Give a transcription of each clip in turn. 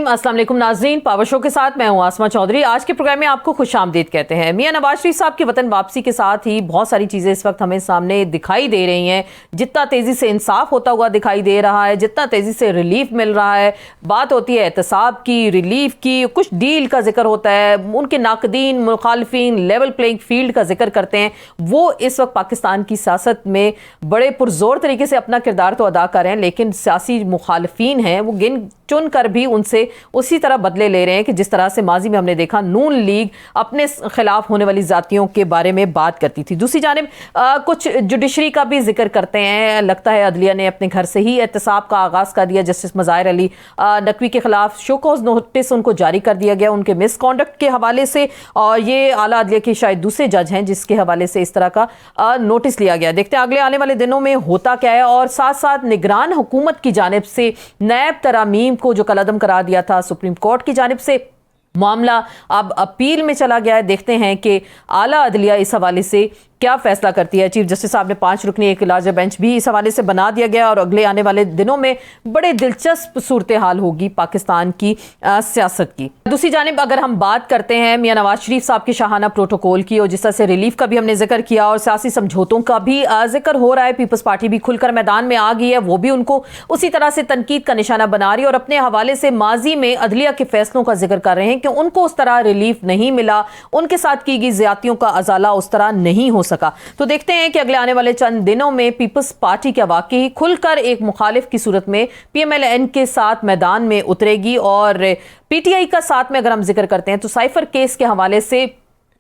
अस्सलाम वालेकुम नाज़रीन, पावर शो के साथ मैं हूं आसमा चौधरी। आज के प्रोग्राम में आपको खुश आमदीद कहते हैं। मियां नवाज शरीफ साहब की वतन वापसी के साथ ही बहुत सारी चीज़ें इस वक्त हमें सामने दिखाई दे रही हैं। जितना तेज़ी से इंसाफ होता हुआ दिखाई दे रहा है, जितना तेज़ी से रिलीफ मिल रहा है, बात होती है एहतसाब की, रिलीफ की, कुछ डील का जिक्र होता है, उनके नाकदीन मुखालफिन लेवल प्लेइंग फील्ड का जिक्र करते हैं। वो इस वक्त पाकिस्तान की सियासत में बड़े पुरजोर तरीके से अपना किरदार तो अदा कर रहे हैं, लेकिन सियासी मुखालफिन हैं वो गिन चुन कर भी उनसे उसी तरह बदले ले रहे हैं कि जिस तरह से माजी में हमने देखा नून लीग अपने खिलाफ होने वाली जातियों के बारे में बात करती थी। दूसरी जानिब कुछ जुडिशरी का भी जिक्र करते हैं। लगता है अदलिया ने अपने घर से ही एहतसाब का आगाज़ कर दिया। जस्टिस मज़ाहिर अली नकवी के खिलाफ शो कॉज नोटिस उनको जारी कर दिया गया उनके मिसकॉन्डक्ट के हवाले से, और ये आला अदलिया के शायद दूसरे जज हैं जिसके हवाले से इस तरह का नोटिस लिया गया। देखते हैं अगले आने वाले दिनों में होता क्या है। और साथ साथ निगरान हुकूमत की जानिब से नैब तरामीम को जो कलअदम करार दिया था सुप्रीम कोर्ट की जानिब से, मामला अब अपील में चला गया है। देखते हैं कि आला अदलिया इस हवाले से क्या फैसला करती है। चीफ जस्टिस साहब ने 5 रुकनी एक लार्जर बेंच भी इस हवाले से बना दिया गया, और अगले आने वाले दिनों में बड़े दिलचस्प सूरत हाल होगी पाकिस्तान की सियासत की। दूसरी जानिब अगर हम बात करते हैं मियां नवाज शरीफ साहब के शाहाना प्रोटोकॉल की, और जिस तरह से रिलीफ का भी हमने जिक्र किया और सियासी समझौतों का भी जिक्र हो रहा है, पीपल्स पार्टी भी खुलकर मैदान में आ गई है, वो भी उनको उसी तरह से तनकीद का निशाना बना रही है और अपने हवाले से माजी में अदलिया के फैसलों का जिक्र कर रहे हैं कि उनको उस तरह रिलीफ नहीं मिला, उनके साथ की गई ज्यादतियों का अजाला उस तरह नहीं हो सका। तो देखते हैं कि अगले आने वाले चंद दिनों में पीपल्स पार्टी क्या वाकई खुलकर एक मुखालिफ की सूरत में PMLN के साथ मैदान में उतरेगी। और PTI का साथ में अगर हम जिक्र करते हैं तो साइफर केस के हवाले से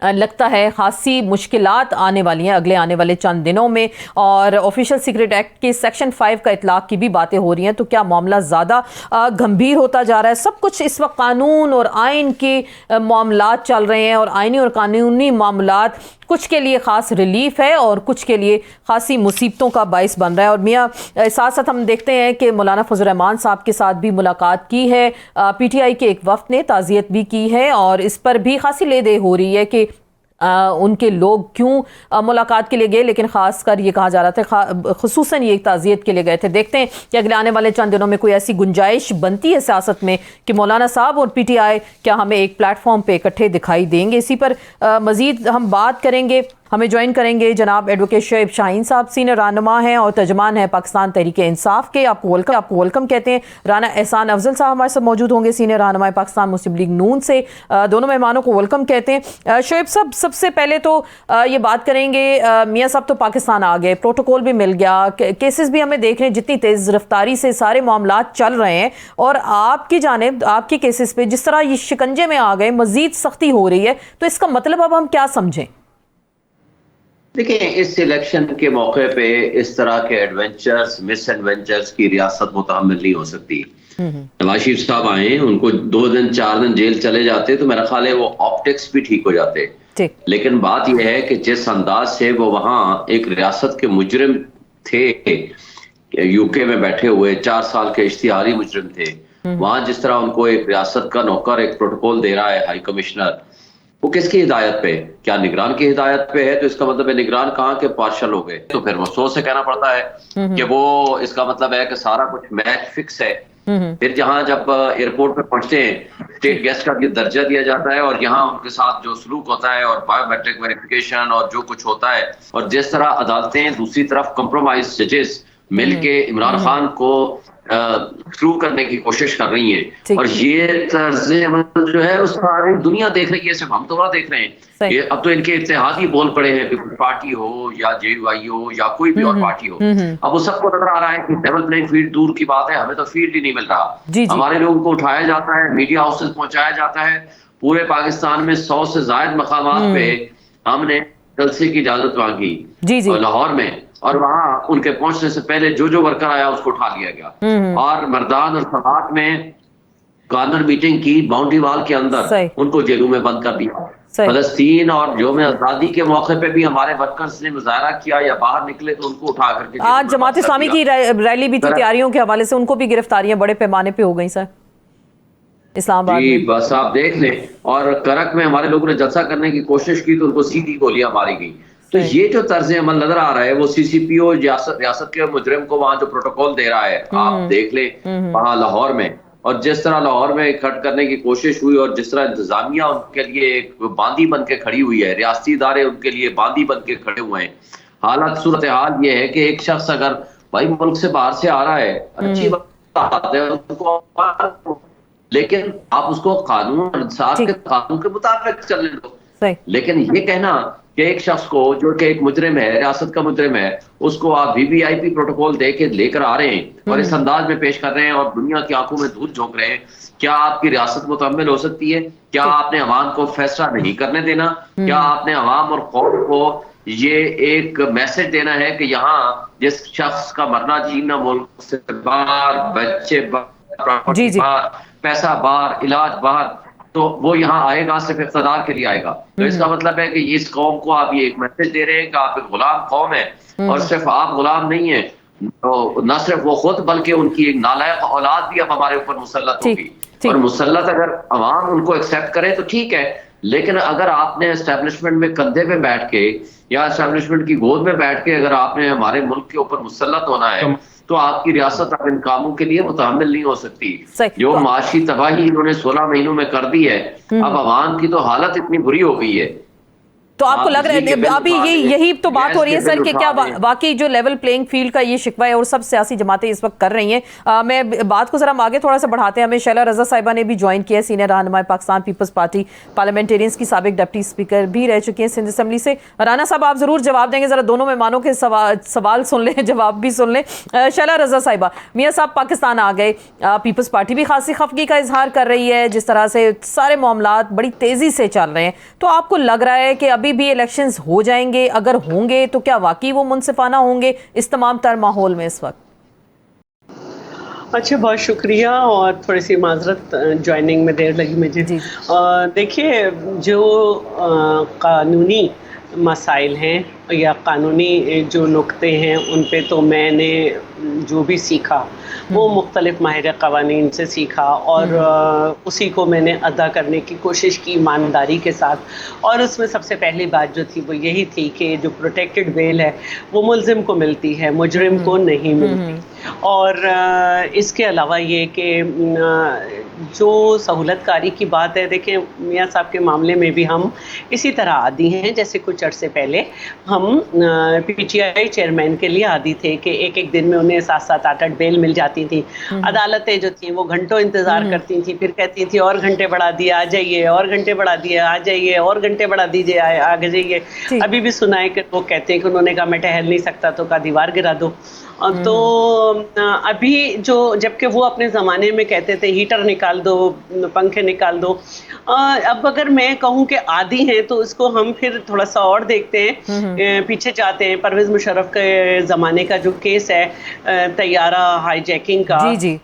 लगता है खासी मुश्किलात आने वाली हैं अगले आने वाले चंद दिनों में, और ऑफिशियल सीक्रेट एक्ट के सेक्शन 5 का इतलाक की भी बातें हो रही हैं। तो क्या मामला ज़्यादा गंभीर होता जा रहा है। सब कुछ इस वक्त कानून और आइन के मामलात चल रहे हैं, और आइनी और कानूनी मामलात कुछ के लिए ख़ास रिलीफ है और कुछ के लिए खासी मुसीबतों का बाइस बन रहा है। और मियाँ साथ साथ हम देखते हैं कि मौलाना फजल रहमान साहब के साथ भी मुलाकात की है, PTI के एक वफ्द ने ताज़ियत भी की है, और इस पर भी खासी ले दे हो रही है कि उनके लोग क्यों मुलाकात के लिए गए, लेकिन खासकर ये कहा जा रहा था खुसूसन ये ताज़ियत के लिए गए थे। देखते हैं कि अगले आने वाले चंद दिनों में कोई ऐसी गुंजाइश बनती है सियासत में कि मौलाना साहब और PTI क्या हमें एक प्लेटफॉर्म पे इकट्ठे दिखाई देंगे। इसी पर मज़ीद हम बात करेंगे। हमें ज्वाइन करेंगे जनाब एडवोकेट शोएब शाहीन साहब, सीनियर रहनुमा हैं और तर्जमान हैं पाकिस्तान तहरीक इंसाफ के। आपको वेलकम कहते हैं। राना एहसान अफजल साहब हमारे साथ मौजूद होंगे, सीनियर रहनुमा पाकिस्तान मुस्लिम लीग नून से। दोनों मेहमानों को वेलकम कहते हैं। शोएब साहब, सबसे पहले तो ये बात करेंगे, मियाँ साहब तो पाकिस्तान आ गए, प्रोटोकॉल भी मिल गया, केसेस भी हमें देख रहे हैं जितनी तेज़ रफ्तारी से सारे मामला चल रहे हैं, और आपकी जानिब आपके केसेस पे जिस तरह ये शिकंजे में आ गए, मजीद सख्ती हो रही है, तो इसका मतलब अब हम क्या समझें? देखिए, इस इलेक्शन के मौके पे इस तरह के एडवेंचर्स मिस एडवेंचर्स की रियासत मुतहम्मिल नहीं हो सकती। नवाज शरीफ साहब आए, उनको 2 दिन 4 दिन जेल चले जाते तो मेरा ख्याल है वो ऑप्टिक्स भी ठीक हो जाते। लेकिन बात यह है कि जिस अंदाज से वो वहां एक रियासत के मुजरिम थे, यूके में बैठे हुए 4 साल के इश्तिहारी मुजरिम थे, वहां जिस तरह उनको एक रियासत का नौकर एक प्रोटोकॉल दे रहा है हाई कमिश्नर, वो किसकी हिदायत पे? क्या निगरान की हिदायत पे है? तो इसका मतलब है निगरान कहाँ के पार्शल हो गए, तो फिर वो सोच से कहना पड़ता है कि वो इसका मतलब है कि सारा कुछ मैच फिक्स है। फिर जहां जब एयरपोर्ट पे पहुंचते हैं स्टेट गेस्ट का भी दर्जा दिया जाता है, और यहाँ उनके साथ जो सलूक होता है और बायोमेट्रिक वेरिफिकेशन और जो कुछ होता है, और जिस तरह अदालतें दूसरी तरफ कंप्रोमाइज जजेस मिलके इमरान खान को थ्रू करने की कोशिश कर रही है, और ये तर्ज़े अमल जो है उस सारी दुनिया देख रही है, सिर्फ हम तो देख रहे हैं। ये अब तो इनके इत्तेहादी बोल पड़े हैं, पीपल्स पार्टी हो या JUI हो या कोई भी और पार्टी हो, अब वो सबको नजर आ रहा है कि लेवल प्लेइंग फील्ड दूर की बात है, हमें तो फील्ड ही नहीं मिल रहा। हमारे लोगों को उठाया जाता है, मीडिया हाउसेस पहुंचाया जाता है, पूरे पाकिस्तान में 100 से ज्यादा मकामात पे हमने जलसे की इजाजत मांगी लाहौर में, और वहां उनके पहुंचने से पहले जो वर्कर आया उसको उठा लिया गया, और मर्दान और फरात में कॉर्नर मीटिंग की बाउंड्री वाल के अंदर उनको जेलों में बंद कर दिया। फलस्तीन और यौम आज़ादी के मौके पे भी हमारे वर्कर्स ने मुजाहरा किया या बाहर निकले तो उनको उठा करके आज जमात इस्लामी की रैली भी थी, तैयारियों के हवाले से उनको भी गिरफ्तारियां बड़े पैमाने पे हो गई सर इस्लामाबाद में। बस आप देख लें, और करक में हमारे लोगों ने जलसा करने की कोशिश की तो उनको सीधी गोलियां मारी गई। तो ये जो तर्ज अमल नजर आ रहा है वो CCPO रियासत के मुजरिम को वहां जो प्रोटोकॉल दे रहा है, आप देख लें वहां लाहौर में, اور جس طرح لاہور میں اکٹھ کرنے کی کوشش ہوئی اور جس طرح انتظامیہ ان کے لیے ایک باندھی بن کے کھڑی ہوئی ہے، ریاستی ادارے ان کے لیے باندھی بن کے کھڑے ہوئے ہیں. حالت صورتحال یہ ہے کہ ایک شخص اگر بھائی ملک سے باہر سے آ رہا ہے، اچھی بات ہے، ان کو لیکن آپ اس کو قانون اور انصاف کے قانون کے مطابق چلنے دو. لیکن یہ کہنا کہ ایک شخص کو جو کہ ایک مجرم ہے، ریاست کا مجرم ہے، اس کو آپ VVIP پروٹوکول دے کے لے کر آ رہے ہیں اور اس انداز میں پیش کر رہے ہیں اور دنیا کی آنکھوں میں دودھ جھونک رہے ہیں، کیا آپ کی ریاست مکمل ہو سکتی ہے؟ کیا آپ نے عوام کو فیصلہ نہیں کرنے دینا؟ کیا آپ نے عوام اور قوم کو یہ ایک میسج دینا ہے کہ یہاں جس شخص کا مرنا جینا ملک سے باہر، بچے باہر، پیسہ باہر، علاج باہر، تو وہ یہاں آئے گا صرف اقتدار کے لیے آئے گا؟ تو اس کا مطلب ہے کہ اس قوم کو آپ یہ ایک میسج دے رہے ہیں کہ آپ ایک غلام قوم ہے، اور صرف آپ غلام نہیں ہیں، تو نہ صرف وہ خود بلکہ ان کی ایک نالائق اولاد بھی اب ہمارے اوپر مسلط ہوگی. اور مسلط اگر عوام ان کو ایکسیپٹ کرے تو ٹھیک ہے، لیکن اگر آپ نے اسٹیبلشمنٹ میں کندھے پہ بیٹھ کے یا اسٹیبلشمنٹ کی گود میں بیٹھ کے اگر آپ نے ہمارے ملک کے اوپر مسلط ہونا ہے تو آپ کی ریاست اب ان کاموں کے لیے متحمل نہیں ہو سکتی. جو معاشی تباہی انہوں نے 16 مہینوں میں کر دی ہے، اب عوام کی تو حالت اتنی بری ہو گئی ہے. تو آپ کو لگ رہا ہے ابھی یہی تو بات ہو رہی ہے سر کہ کیا واقعی جو لیول پلینگ فیلڈ کا یہ شکوہ ہے اور سب سیاسی جماعتیں اس وقت کر رہی ہیں؟ میں بات کو ذرا ہم آگے تھوڑا سا بڑھاتے ہیں. ہمیں شیلا رضا صاحبہ نے بھی جوائن کیا ہے، سینئر رہنما پاکستان پیپلز پارٹی، پارلیمنٹیرینز کی سابق ڈپٹی اسپیکر بھی رہ چکی ہیں سندھ اسمبلی سے. رانا صاحب آپ ضرور جواب دیں گے، ذرا دونوں مہمانوں کے سوال سن لیں، جواب بھی سن لیں. شیلا رضا صاحبہ، میاں صاحب پاکستان آ گئے، پیپلز پارٹی بھی خاصی خفگی کا اظہار کر رہی ہے، جس طرح سے سارے معاملات بڑی تیزی سے چل رہے ہیں، تو آپ کو لگ رہا ہے کہ ابھی بھی الیکشنز ہو جائیں گے؟ اگر ہوں گے تو کیا واقعی وہ منصفانہ ہوں گے اس تمام تر ماحول میں اس وقت؟ اچھا، بہت شکریہ اور تھوڑی سی معذرت، جوائننگ میں دیر لگی مجھے. دیکھیے، جو قانونی مسائل ہیں یا قانونی جو نکتے ہیں ان پہ تو میں نے جو بھی سیکھا وہ مختلف ماہر قوانین سے سیکھا اور اسی کو میں نے ادا کرنے کی کوشش کی ایمانداری کے ساتھ. اور اس میں سب سے پہلی بات جو تھی وہ یہی تھی کہ جو پروٹیکٹڈ بیل ہے وہ ملزم کو ملتی ہے، مجرم کو نہیں ملتی. اور اس کے علاوہ یہ کہ جو سہولت کاری کی بات ہے، دیکھیں میاں صاحب کے معاملے میں بھی ہم اسی طرح عادی ہیں جیسے کچھ عرصے پہلے ہم PTI چیئرمین کے لیے عادی تھے کہ ایک دن میں انہیں 7-7 8 بیل مل جاتی تھیں. عدالتیں جو تھیں وہ گھنٹوں انتظار کرتی تھیں، پھر کہتی تھیں اور گھنٹے بڑھا دیے آ جائیے، اور گھنٹے بڑھا دیے آ جائیے، اور گھنٹے بڑھا دیجیے آ جائیے. ابھی بھی سنا ہے کہ وہ کہتے ہیں کہ انہوں نے کہا میں ٹہل نہیں سکتا تو کہا دیوار گرا دو. تو ابھی جو جبکہ وہ اپنے زمانے میں کہتے تھے ہیٹر نکال دو، پنکھے نکال دو، اب اگر میں کہوں کہ عادی ہیں تو اس کو ہم پھر تھوڑا سا اور دیکھتے ہیں، پیچھے جاتے ہیں. پرویز مشرف کے زمانے کا جو کیس ہے طیارہ ہائی جیکنگ کا،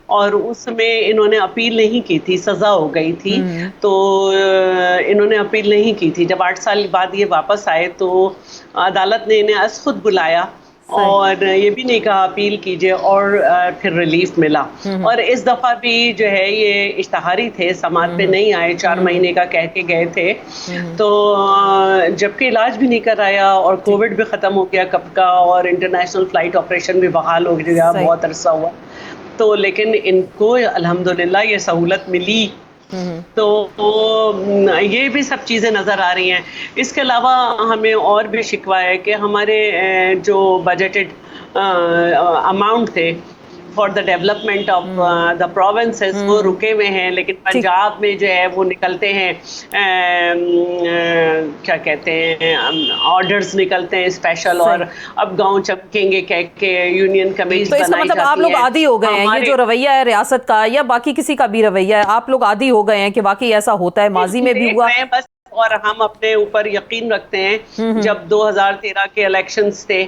اور اس میں انہوں نے اپیل نہیں کی تھی، سزا ہو گئی تھی، تو انہوں نے اپیل نہیں کی تھی. جب 8 سال بعد یہ واپس آئے تو عدالت نے انہیں از خود بلایا اور یہ بھی نہیں کہا اپیل کیجئے، اور پھر ریلیف ملا. اور اس دفعہ بھی جو ہے یہ اشتہاری تھے، سماعت پہ نہیں آئے، 4 مہینے کا کہہ کے گئے تھے، تو جبکہ علاج بھی نہیں کرایا اور کووڈ بھی ختم ہو گیا کب کا، اور انٹرنیشنل فلائٹ آپریشن بھی بحال ہو گیا، بہت عرصہ ہوا. تو لیکن ان کو الحمدللہ یہ سہولت ملی. تو یہ بھی سب چیزیں نظر آ رہی ہیں. اس کے علاوہ ہمیں اور بھی شکوہ ہے کہ ہمارے جو بجٹڈ اماؤنٹ تھے for the development of the provinces وہ رکے ہوئے ہیں، لیکن پنجاب میں جو ہے وہ نکلتے ہیں، کیا کہتے ہیں، آرڈرز نکلتے ہیں اسپیشل، اور اب گاؤں چمکیں گے کہہ کے یونین کمیٹی بنائی جاتی ہے. تو اس کا مطلب آپ لوگ عادی ہو گئے ہیں، یہ جو رویہ ہے ریاست کا یا باقی کسی کا بھی رویہ ہے، آپ لوگ عادی ہو گئے ہیں کہ واقعی ایسا ہوتا ہے، ماضی میں بھی ہوا. اور ہم اپنے اوپر یقین رکھتے ہیں. جب 2013 کے الیکشنز تھے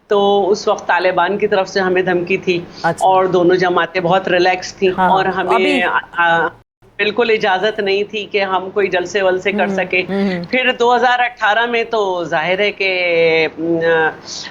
تو اس وقت طالبان کی طرف سے ہمیں دھمکی تھی، اور دونوں جماعتیں بہت ریلیکس تھیں، اور ہمیں بالکل اجازت نہیں تھی کہ ہم کوئی جلسے ولسے کر سکے. پھر 2018 میں تو ظاہر ہے کہ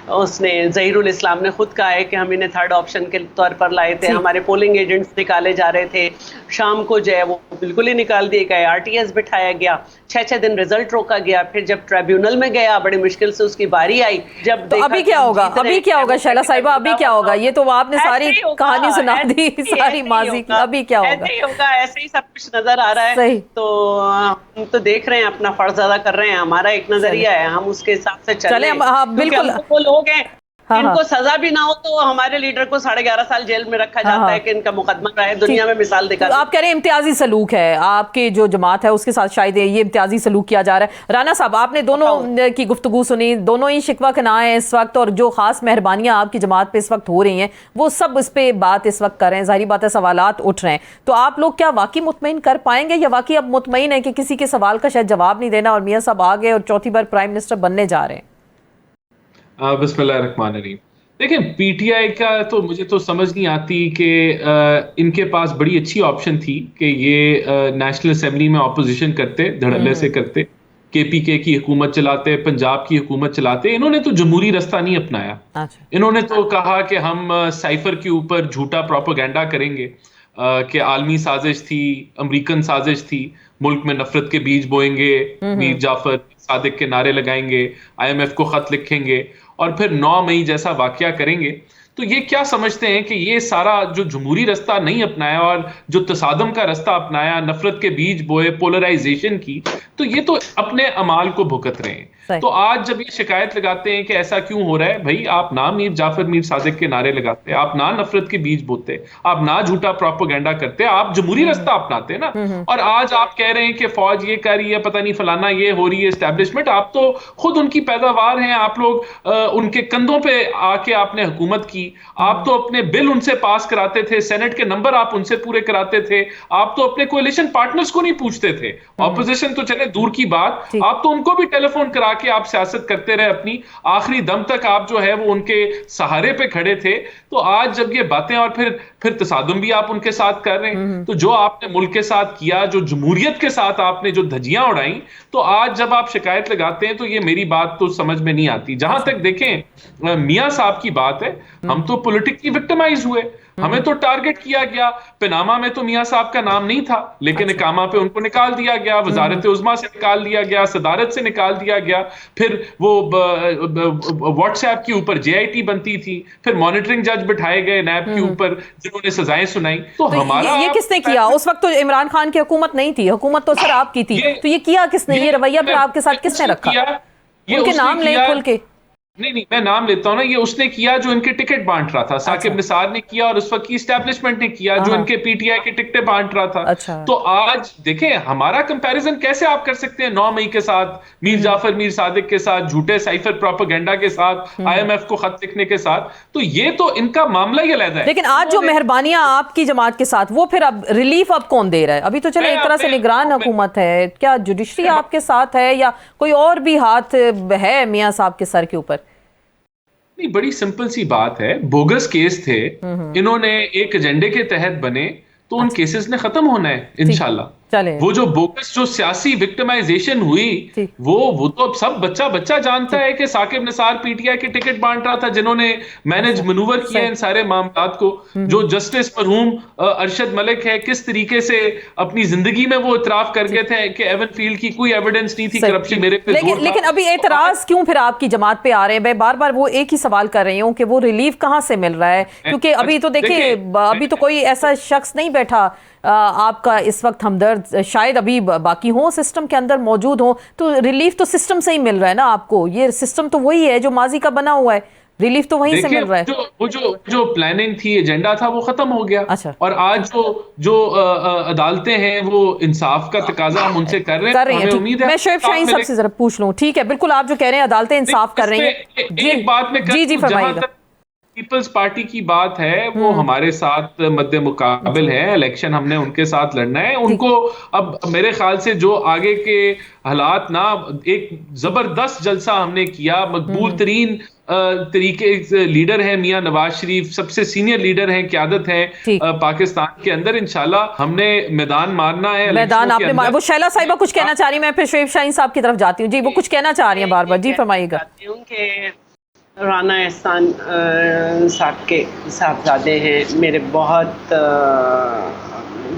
اس نے ظہیر الاسلام نے خود کہا ہے کہ ہم انہیں تھرڈ آپشن کے طور پر لائے تھے. ہمارے پولنگ ایجنٹس نکالے جا رہے تھے، شام کو جو ہے وہ بالکل ہی نکال دیے گئے, RTS بٹھایا گیا, 6 دن رزلٹ روکا گیا, پھر جب ٹریبیونل میں گیا بڑی مشکل سے اس کی باری آئی. جب تو ابھی کیا ہوگا, ابھی کیا ہوگا شیلا صاحبہ, ابھی کیا ہوگا؟ یہ تو آپ نے ساری کہانی سنا دی ساری ماضی کی, ابھی کیا ہوگا؟ ایسے ہی ہوگا, ایسے ہی سب کچھ نظر آ رہا ہے. صحیح. تو ہم تو دیکھ رہے ہیں, اپنا فرض ادا کر رہے ہیں, ہمارا ایک نظریہ ہے, ہم اس کے حساب سے چلیں. بالکل, وہ لوگ ہیں ان کو سزا بھی نہ ہو تو ہمارے لیڈر کو 11.5 سال جیل میں رکھا جاتا ہے کہ ان کا مقدمہ رہے, دنیا میں مثال دکھا. آپ کہہ رہے ہیں امتیازی سلوک ہے آپ کے جو جماعت ہے اس کے ساتھ, شاید یہ امتیازی سلوک کیا جا رہا ہے. رانا صاحب, آپ نے دونوں کی گفتگو سنی, دونوں ہی شکوہ کنائے ہیں اس وقت, اور جو خاص مہربانیاں آپ کی جماعت پہ اس وقت ہو رہی ہیں وہ سب اس پہ بات اس وقت کر رہے ہیں. ظاہری بات ہے سوالات اٹھ رہے ہیں, تو آپ لوگ کیا واقعی مطمئن کر پائیں گے, یا واقعی اب مطمئن ہے کہ کسی کے سوال کا شاید جواب نہیں دینا اور میاں صاحب آگے اور چوتھی بار پرائم منسٹر بننے جا رہے ہیں؟ بسم اللہ الرحمن الرحیم. دیکھیں, پی ٹی آئی کا تو مجھے تو سمجھ نہیں آتی کہ ان کے پاس بڑی اچھی آپشن تھی کہ یہ نیشنل اسمبلی میں اپوزیشن کرتے, دھڑلے سے کرتے, کے پی کے کی حکومت چلاتے, پنجاب کی حکومت چلاتے. انہوں نے تو جمہوری رستہ نہیں اپنایا. انہوں نے تو کہا کہ ہم سائفر کے اوپر جھوٹا پروپیگنڈا کریں گے کہ عالمی سازش تھی, امریکن سازش تھی, ملک میں نفرت کے بیج بوئیں گے, میر جعفر صادق کے نعرے لگائیں گے, IMF کو خط لکھیں گے, اور پھر 9 مئی جیسا واقعہ کریں گے. تو یہ کیا سمجھتے ہیں کہ یہ سارا جو جمہوری رستہ نہیں اپنایا اور جو تصادم کا رستہ اپنایا, نفرت کے بیج بوئے, پولرائزیشن کی, تو یہ تو اپنے اعمال کو بھگت رہے ہیں. تو آج جب یہ شکایت لگاتے ہیں کہ ایسا کیوں ہو رہا ہے, بھائی آپ نہ میر جعفر میر صادق کے نعرے لگاتے, آپ نہ نفرت کے بیج بوتے, آپ نہ جھوٹا پروپیگنڈا کرتے, آپ جمہوری رستہ اپناتے نا. اور آج آپ کہہ رہے ہیں کہ فوج یہ کر رہی ہے, پتہ نہیں فلانا یہ ہو رہی ہے, اسٹیبلشمنٹ. آپ تو خود ان کی پیداوار ہیں, آپ لوگ ان کے کندھوں پہ آ کے آپ نے حکومت کی. آپ تو اپنے بل ان سے پاس کراتے تھے, سینٹ کے نمبر آپ ان سے پورے کراتے تھے, آپ تو اپنے کولیشن پارٹنرز کو نہیں پوچھتے تھے. اپوزیشن تو چلے دور کی بات, آپ تو ان کو بھی ٹیلی فون کرا کہ آپ سیاست کرتے رہے اپنی, آخری دم تک آپ جو ہے وہ ان کے سہارے پہ کھڑے تھے. تو آج جب یہ باتیں, اور پھر تصادم بھی آپ ان کے ساتھ کر رہے ہیں, تو جو آپ نے ملک کے ساتھ کیا, جو جمہوریت کے ساتھ آپ نے جو دھجیاں اڑائیں, تو آج جب آپ شکایت لگاتے ہیں تو یہ میری بات تو سمجھ میں نہیں آتی. جہاں تک دیکھیں میاں صاحب کی بات ہے, ہم تو پولیٹکلی وکٹمائز ہوئے, ہمیں تو ٹارگٹ کیا گیا. پناما میں تو میاں صاحب کا نام نہیں تھا, لیکن اقامہ پہ ان کو نکال دیا گیا, وزارت عظمیٰ سے نکال دیا گیا, صدارت سے نکال دیا گیا. پھر وہ واٹس ایپ کے اوپر JIT بنتی تھی, پھر مانیٹرنگ جج بٹھائے گئے نیب کے اوپر جنہوں نے سزائیں سنائی. تو ہمارا یہ کس نے کیا؟ اس وقت تو عمران خان کی حکومت نہیں تھی, حکومت تو سر آپ کی تھی, تو یہ کیا کس نے, یہ رویہ پھر آپ کے ساتھ کس نے رکھا؟ ان کے نام لیں کھل کے. نہیں, میں نام لیتا ہوں نا. یہ اس نے کیا جو ان کے ٹکٹ بانٹ رہا تھا, ثاقب نثار نے کیا, اور اس وقت کی اسٹیبلشمنٹ نے کیا جو ان کے PTI کے ٹکٹیں بانٹ رہا تھا. تو آج دیکھیں ہمارا کمپیریزن کیسے آپ کر سکتے ہیں 9 مئی کے ساتھ, میر جعفر میر صادق کے ساتھ, جھوٹے سائفر پروپیگنڈا کے ساتھ, IMF کو خط لکھنے کے ساتھ. تو یہ تو ان کا معاملہ ہی علیحدہ ہے. لیکن آج جو مہربانیاں آپ کی جماعت کے ساتھ, وہ پھر اب ریلیف اب کون دے رہا ہے؟ ابھی تو چلے ایک طرح سے نگران حکومت ہے, کیا جوڈیشری آپ کے ساتھ ہے یا کوئی اور بھی ہاتھ ہے میاں صاحب کے سر کے اوپر؟ نہیں, بڑی سمپل سی بات ہے. بوگس کیس تھے, انہوں نے ایک ایجنڈے کے تحت بنے, تو ان کیسز نے ختم ہونا ہے انشاءاللہ. وہ جو بوگس جو سیاسی وکٹمائزیشن ہوئی, وہ تو اب سب بچہ جانتا ہے کہ ثاقب نثار PTI کے ٹکٹ بانٹ رہا تھا, جنہوں نے مینج منور کیا ان سارے معاملات کو. جو جسٹس مرحوم ارشد ملک ہے, کس طریقے سے اپنی زندگی میں وہ اعتراف کر گئے تھے کہ ایون فیلڈ کی کوئی ایویڈنس نہیں تھی کرپشن میرے پہ. لیکن ابھی اعتراض کیوں پھر آپ کی جماعت پہ آ رہے ہیں؟ میں بار بار وہ ایک ہی سوال کر رہی ہوں کہ وہ ریلیف کہاں سے مل رہا ہے, کیونکہ ابھی تو دیکھیں ابھی تو کوئی ایسا شخص نہیں بیٹھا آپ کا اس وقت ہمدرد, شاید ابھی باقی ہوں سسٹم کے اندر موجود ہوں, تو ریلیف تو سسٹم سے ہی مل رہا ہے نا آپ کو. یہ سسٹم تو وہی ہے جو ماضی کا بنا ہوا ہے, ریلیف تو وہیں سے مل رہا ہے. وہ جو پلاننگ تھی, ایجنڈا تھا, وہ ختم ہو گیا. اور آج جو عدالتیں ہیں وہ انصاف کا تقاضا ہم ان سے کر رہے ہیں. امید ہے میں شعیب شاہین صاحب سے ذرا پوچھ لوں. ٹھیک ہے, بالکل آپ جو کہہ رہے ہیں عدالتیں انصاف کر رہی ہیں. ایک بات میں جی فرمائیے گا. پیپلز پارٹی کی بات ہے, وہ ہمارے ساتھ مد مقابل ہے, الیکشن ہم نے ان کے ساتھ لڑنا ہے. ان کو اب میرے خیال سے جو آگے کے حالات نا, ایک زبردست جلسہ ہم نے کیا, مقبول ترین طریقے لیڈر ہیں میاں نواز شریف, سب سے سینئر لیڈر ہیں, قیادت ہیں پاکستان کے اندر. انشاءاللہ ہم نے میدان مارنا ہے. میدان آپ نے وہ شیلا صاحبہ کچھ کہنا چاہ رہی ہیں, میں پھر شعیب شاہین صاحب کی طرف جاتی ہوں. جی وہ کچھ کہنا چاہ رہی ہیں بار بار, جی فرمائیے گا. رانا احسان صاحب کے صاحبزادے ہیں, میرے بہت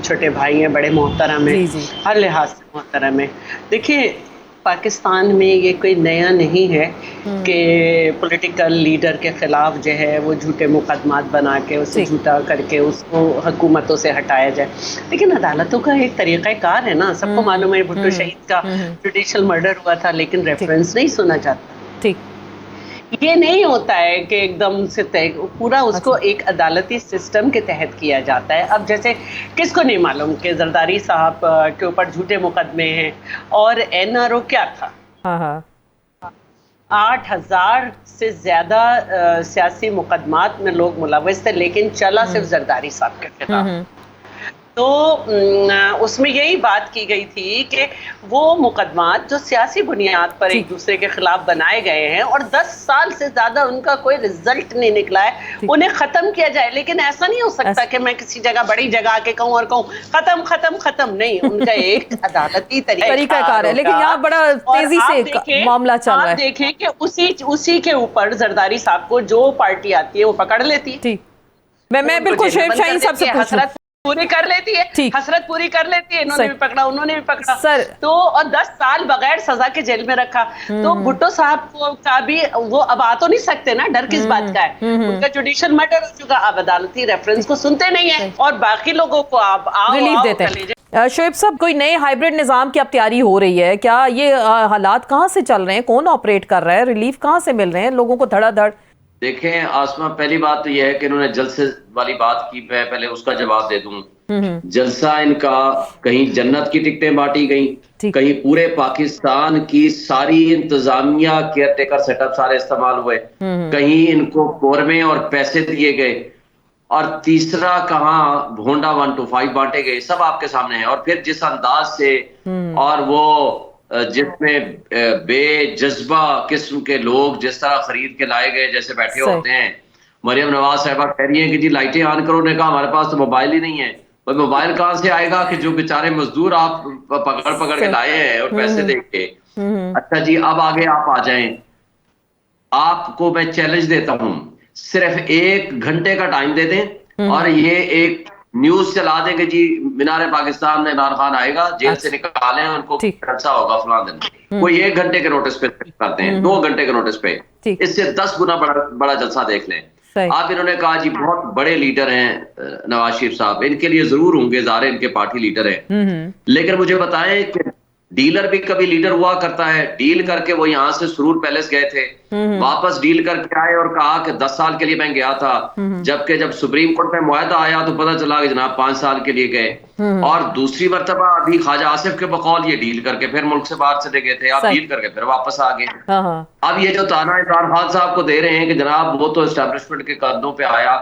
छोटे भाई हैं, बड़े मोहतरम हैं, जी। हर लिहाज से मोहतरम है। देखिए पाकिस्तान में ये कोई नया नहीं है कि पॉलिटिकल लीडर के खिलाफ जो है वो झूठे मुकदमात बना के उसे ठीक। झूठा करके उसको हुकूमतों से हटाया जाए, लेकिन अदालतों का एक तरीक़ाकार है ना, सबको मालूम है भुट्टो शहीद का जुडिशल मर्डर हुआ था लेकिन रेफरेंस नहीं सुना जाता। ठीक। ये नहीं होता है कि एकदम से तय पूरा उसको एक अदालती सिस्टम के तहत किया जाता है। अब जैसे किसको नहीं मालूम कि जरदारी साहब के ऊपर झूठे मुकदमे हैं और एनआरओ क्या था। हाँ 8,000 से ज्यादा सियासी मुकदमात में लोग मुलव्वस थे लेकिन चला सिर्फ जरदारी साहब के खिलाफ। तो उसमें यही बात की गई थी कि वो मुकदमात जो सियासी बुनियाद पर एक दूसरे के खिलाफ बनाए गए हैं और 10 साल से ज्यादा उनका कोई रिजल्ट नहीं निकला है, उन्हें खत्म किया जाए। लेकिन ऐसा नहीं हो सकता कि मैं किसी जगह बड़ी जगह आके कहूँ और कहूँ खत्म खत्म खत्म, नहीं, उनका एक अदालती तरीकाकार है। लेकिन यहाँ बड़ा तेजी से मामला चल रहा है। देखें कि उसी के ऊपर जरदारी साहब को जो पार्टी आती है वो पकड़ लेती है। मैं बिल्कुल शोएब शाहीन साहब से पूछूं, पूरी कर लेती है, हसरत पूरी कर लेती है, इन्होंने भी पकड़ा उन्होंने भी पकड़ा सर। तो और 10 साल बगैर सजा के जेल में रखा। तो भुट्टो साहब का भी वो अब आ तो नहीं सकते ना, डर किस बात का है, उनका जुडिशियल मर्डर हो चुका, अब अदालती रेफरेंस को सुनते नहीं है और बाकी लोगों को आप रिलीफ देते हैं। शोएब साहब, कोई नए हाइब्रिड निजाम की अब तैयारी हो रही है क्या? ये हालात कहाँ से चल रहे हैं, कौन ऑपरेट कर रहा है, रिलीफ कहाँ से मिल रहे हैं लोगों को धड़ाधड़? देखें आसमा, पहली बात तो यह है कि इन्होंने जलसे वाली बात की, मैं पहले उसका जवाब दे दूं। जलसा इनका कहीं जन्नत की टिकटें बांटी गई, कहीं पूरे पाकिस्तान की सारी इंतजामिया केयर टेकर सेटअप सारे इस्तेमाल हुए, कहीं इनको कोरमे और पैसे दिए गए, और तीसरा कहाँ भोंडा 1 to 5 बांटे गए, सब आपके सामने है। और फिर जिस अंदाज से और वो जिसमें बेजज्बा किस्म के लोग जिस तरह खरीद के लाए गए जैसे बैठे होते हैं। मरियम नवाज साहिबा कह रही हैं कि जी लाइटें ऑन करो, ने कहा हमारे पास तो मोबाइल ही नहीं है। और मोबाइल कहाँ से आएगा कि जो बेचारे मजदूर आप पकड़ के लाए हैं और पैसे दे के। अच्छा जी, अब आगे आप आ जाएं, आपको मैं चैलेंज देता हूं, सिर्फ 1 घंटे का टाइम दे दें और ये एक न्यूज चला दें कि जी मीनार पाकिस्तान में इमरान खान आएगा, जेल से निकालें उनको, खर्चा होगा फलां दिन। कोई 1 घंटे के नोटिस पे करते हैं, 2 घंटे के नोटिस पे, इससे 10 गुना बड़ा जलसा देख लें आप। इन्होंने कहा जी बहुत बड़े लीडर हैं नवाज शरीफ साहब, इनके लिए जरूर होंगे, ज़ाहिर इनके पार्टी लीडर हैं, लेकिन मुझे बताएं कि डीलर भी कभी लीडर हुआ करता है। डील करके वो यहाँ से सुरूर पैलेस गए थे, वापस डील करके आए और कहा कि 10 साल के लिए मैं गया था, जबकि जब सुप्रीम कोर्ट में मुआहदा आया तो पता चला कि जनाब 5 साल के लिए गए। और दूसरी मर्तबा अभी ख्वाजा आसिफ के बकौल ये डील करके फिर मुल्क से बाहर चले गए थे, आप डील करके फिर वापस आ गए। अब ये जो ताना इमरान खान साहब को दे रहे हैं कि जनाब वो तो एस्टेब्लिशमेंट के कदमों पे आया,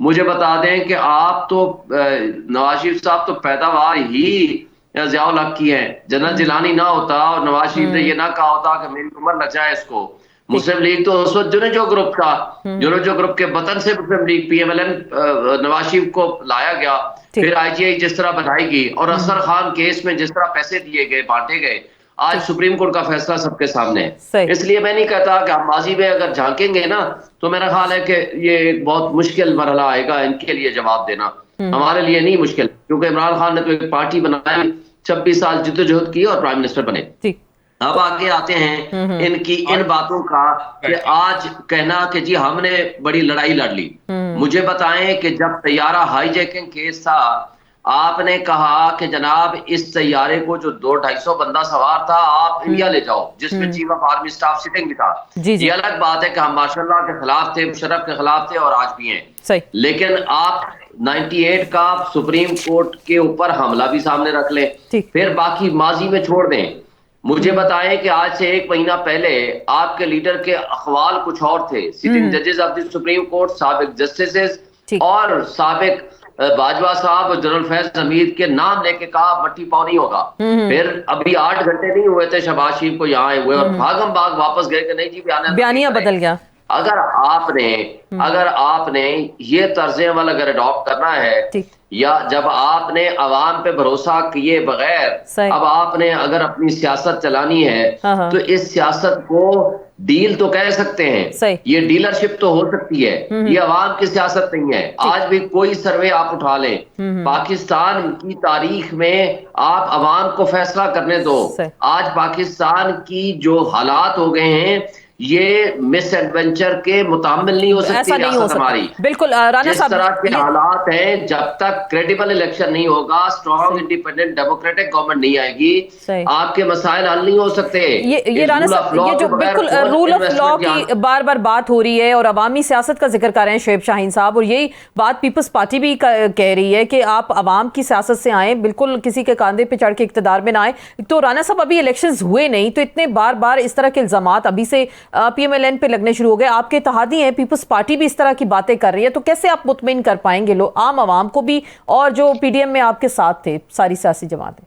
मुझे बता दें कि आप तो नवाज शरीफ साहब तो पैदावार ही ज़ियाउल हक की है। जन्नत जिलानी ना होता और नवाज शरीफ ने ये ना कहा होता कि मेरी उम्र न जाए इसको। मुस्लिम लीग तो उस वक्त जो ग्रुप था, जो ग्रुप के बतन से मुस्लिम लीग PMLN नवाज शरीफ को लाया गया, फिर IGI जिस तरह बनाई गई और असगर खान केस में जिस तरह पैसे दिए गए, बांटे गए, आज सुप्रीम कोर्ट का फैसला सबके सामने है। इसलिए मैं नहीं कहता कि हम माजी में अगर झांकेंगे ना तो मेरा ख्याल है कि ये एक बहुत मुश्किल मरहला आएगा इनके लिए जवाब देना, हमारे लिए नहीं मुश्किल, क्योंकि इमरान खान ने तो एक पार्टी बनाई, 26 साल जिद्दोजहद की और प्राइम मिनिस्टर बने। अब आगे आते हैं इनकी इन बातों का कि आज कहना कि जी हमने बड़ी लड़ाई लड़ ली। मुझे बताएं कि जब तैयारा हाईजैकिंग केस था, आपने कहा कि जनाब इस तैयारे को जो 200-250 बंदा सवार था आप इंडिया ले जाओ, जिसमें chief of army staff sitting भी था। ये अलग बात है कि हम माशाल्लाह के खिलाफ थे, मुशर्रफ के खिलाफ थे और आज भी हैं, लेकिन आप 98 का सुप्रीम कोर्ट के ऊपर हमला भी सामने रख लें, फिर बाकी माजी में छोड़ दें। मुझे बताएं कि आज से 1 महीना पहले आपके लीडर के अखवाल कुछ और थे। सिटिंग जजेस ऑफ द सुप्रीम कोर्ट, साबिक जस्टिसेस और साबिक बाजवा साहब और जनरल फैज हमीद के नाम लेके कहा मट्टी पाव नहीं होगा। फिर अभी 8 घंटे नहीं हुए थे शहबाज शरीफ को यहाँ आए हुए और भागम भाग वापस गए कि नहीं जी बयानिया बदल गया। اگر آپ نے یہ طرز عمل اگر اڈاپٹ کرنا ہے یا جب آپ نے عوام پہ بھروسہ کیے بغیر اب آپ نے اگر اپنی سیاست چلانی ہے تو اس سیاست کو ڈیل تو کہہ سکتے ہیں، یہ ڈیلرشپ تو ہو سکتی ہے، یہ عوام کی سیاست نہیں ہے۔ آج بھی کوئی سروے آپ اٹھا لیں پاکستان کی تاریخ میں، آپ عوام کو فیصلہ کرنے دو۔ آج پاکستان کی جو حالات ہو گئے ہیں یہ مس ایڈونچر کے متحمل نہیں ہو سکتی ریاست ہماری۔ بالکل رانا جس صاحب طرح کے حالات ہیں، جب تک کریڈیبل الیکشن نہیں ہوگا، اسٹرانگ انڈیپینڈنٹ ڈیموکریٹک گورنمنٹ نہیں آئے گی، آپ کے مسائل حل نہیں ہو سکتے۔ یہ رانا صاحب یہ جو بالکل رول آف لا کی بار بار بات ہو رہی ہے اور عوامی سیاست کا ذکر کر رہے ہیں شعیب شاہین صاحب، اور یہی بات پیپلز پارٹی بھی کہہ رہی ہے کہ آپ عوام کی سیاست سے آئیں، بالکل کسی کے کاندھے پہ چڑھ کے اقتدار میں نہ آئیں۔ تو رانا صاحب ابھی الیکشنز ہوئے نہیں تو اتنے بار بار اس طرح کے الزامات ابھی سے پی ایم ایل این پہ لگنے شروع ہو گئے، آپ کے اتحادی ہیں، پیپلز پارٹی بھی اس طرح کی باتیں کر رہی ہے، تو کیسے آپ مطمئن کر پائیں گے لوگ عام عوام کو بھی اور جو پی ڈی ایم میں آپ کے ساتھ تھے ساری سیاسی جماعتیں؟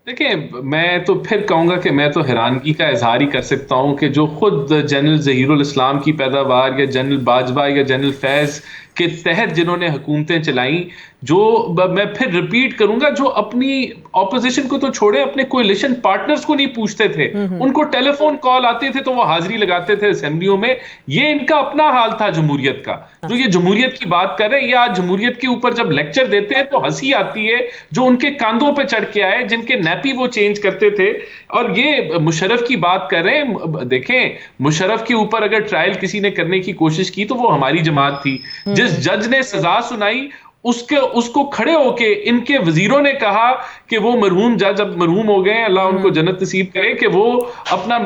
دیکھیں میں تو پھر کہوں گا کہ میں تو حیرانگی کا اظہار ہی کر سکتا ہوں کہ جو خود جنرل ظہیر الاسلام کی پیداوار یا جنرل باجوہ یا جنرل فیض کے تحت جنہوں نے حکومتیں چلائیں، جو میں پھر ریپیٹ کروں گا، جو اپنی اپوزیشن کو تو چھوڑے اپنے کولیشن پارٹنرز کو نہیں پوچھتے تھے، ان کو ٹیلی فون کال آتے تھے تو وہ حاضری لگاتے تھے اسمبلیوں میں۔ یہ ان کا اپنا حال تھا جمہوریت کا۔ جو یہ جمہوریت کی بات کر رہے ہیں، یہ آج جمہوریت کے اوپر جب لیکچر دیتے ہیں تو ہنسی آتی ہے، جو ان کے کاندھوں پہ چڑھ کے آئے، جن کے نیپی وہ چینج کرتے تھے۔ اور یہ مشرف کی بات کر رہے ہیں، دیکھیں مشرف کے اوپر اگر ٹرائل کسی نے کرنے کی کوشش کی تو وہ ہماری جماعت تھی۔ جس جج نے سزا سنائی اس کو کھڑے ہو کے ان کے وزیروں نے کہا کہ وہ مرحوم جج اب مرحوم ہو گئے، اللہ ان کو جنت نصیب کرے، کہ وہ اپنا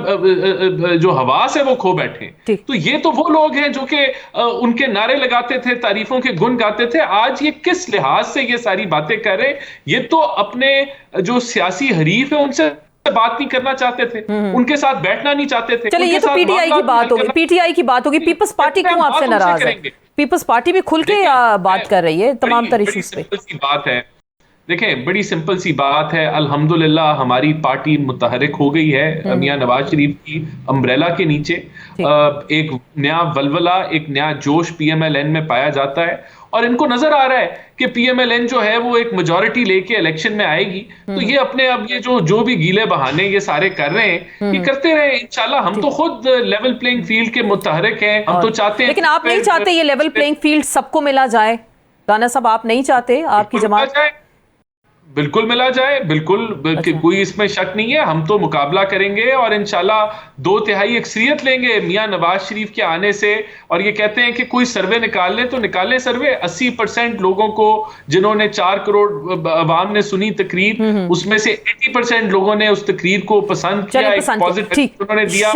جو حواس ہے وہ کھو بیٹھے۔ تو یہ تو وہ لوگ ہیں جو کہ ان کے نعرے لگاتے تھے، تعریفوں کے گن گاتے تھے۔ آج یہ کس لحاظ سے یہ ساری باتیں کر رہے ہیں؟ یہ تو اپنے جو سیاسی حریف ہیں ان سے بات نہیں کرنا چاہتے تھے، ان کے ساتھ بیٹھنا نہیں چاہتے تھے۔ چلیے یہ تو پی ٹی آئی کی بات ہوگی، پی ٹی آئی کی بات ہوگی، پیپلز پارٹی کیوں آپ سے ناراض ہے؟ پیپلز پارٹی بھی کھل کے بات کر رہی ہے تمام تر ایشوز پہ۔ دیکھیں بڑی سمپل سی بات ہے، الحمدللہ ہماری پارٹی متحرک ہو گئی ہے میاں نواز شریف کی امبریلا کے نیچے۔ ایک نیا ولولہ، ایک نیا جوش پی ایم ایل این میں پایا جاتا ہے، اور ان کو نظر آ رہا ہے کہ پی ایم ایل این جو ہے وہ ایک میجورٹی لے کے الیکشن میں آئے گی، تو یہ اپنے اب یہ جو بھی گیلے بہانے یہ سارے کر رہے ہیں یہ کرتے رہے انشاءاللہ۔ ہم تو خود لیول پلینگ فیلڈ کے متحرک ہیں، ہم تو چاہتے ہیں، لیکن آپ نہیں چاہتے یہ لیول پلینگ فیلڈ سب کو ملا جائے؟ رانا صاحب آپ نہیں چاہتے آپ کی جماعت؟ بالکل ملا جائے، بالکل کوئی اس میں شک نہیں ہے۔ ہم تو مقابلہ کریں گے اور انشاءاللہ 2/3 اکثریت لیں گے میاں نواز شریف کے آنے سے۔ اور یہ کہتے ہیں کہ کوئی سروے نکال لیں تو نکالیں سروے، 80% لوگوں کو جنہوں نے 4 کروڑ عوام نے سنی تقریر، اس میں سے 80% لوگوں نے اس تقریر کو پسند کیا، ایک پازیٹیو انہوں نے دیا۔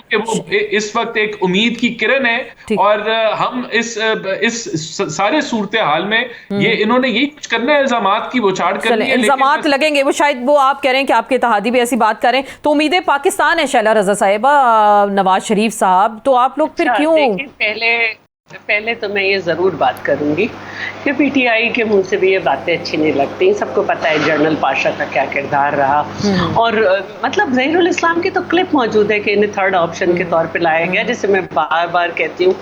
کہ وہ اس وقت ایک امید کی کرن ہے، اور ہم اس سارے صورتحال میں یہ انہوں نے یہی کچھ کرنا ہے، الزامات کی بوچھاڑ کرنی ہے۔ الزامات لگیں گے، وہ شاید وہ آپ کہہ رہے ہیں کہ آپ کے اتحادی بھی ایسی بات کریں، تو امیدیں پاکستان ہے شیلا رضا صاحبہ، نواز شریف صاحب، تو آپ لوگ پھر کیوں؟ پہلے تو میں یہ ضرور بات کروں گی کہ پی ٹی آئی کے منہ سے بھی یہ باتیں اچھی نہیں لگتی۔ سب کو پتہ ہے جنرل پاشا کا کیا کردار رہا، اور مطلب ظہیر الاسلام کی تو کلپ موجود ہے کہ انہیں تھرڈ آپشن کے طور پہ لایا گیا، جسے میں بار بار کہتی ہوں۔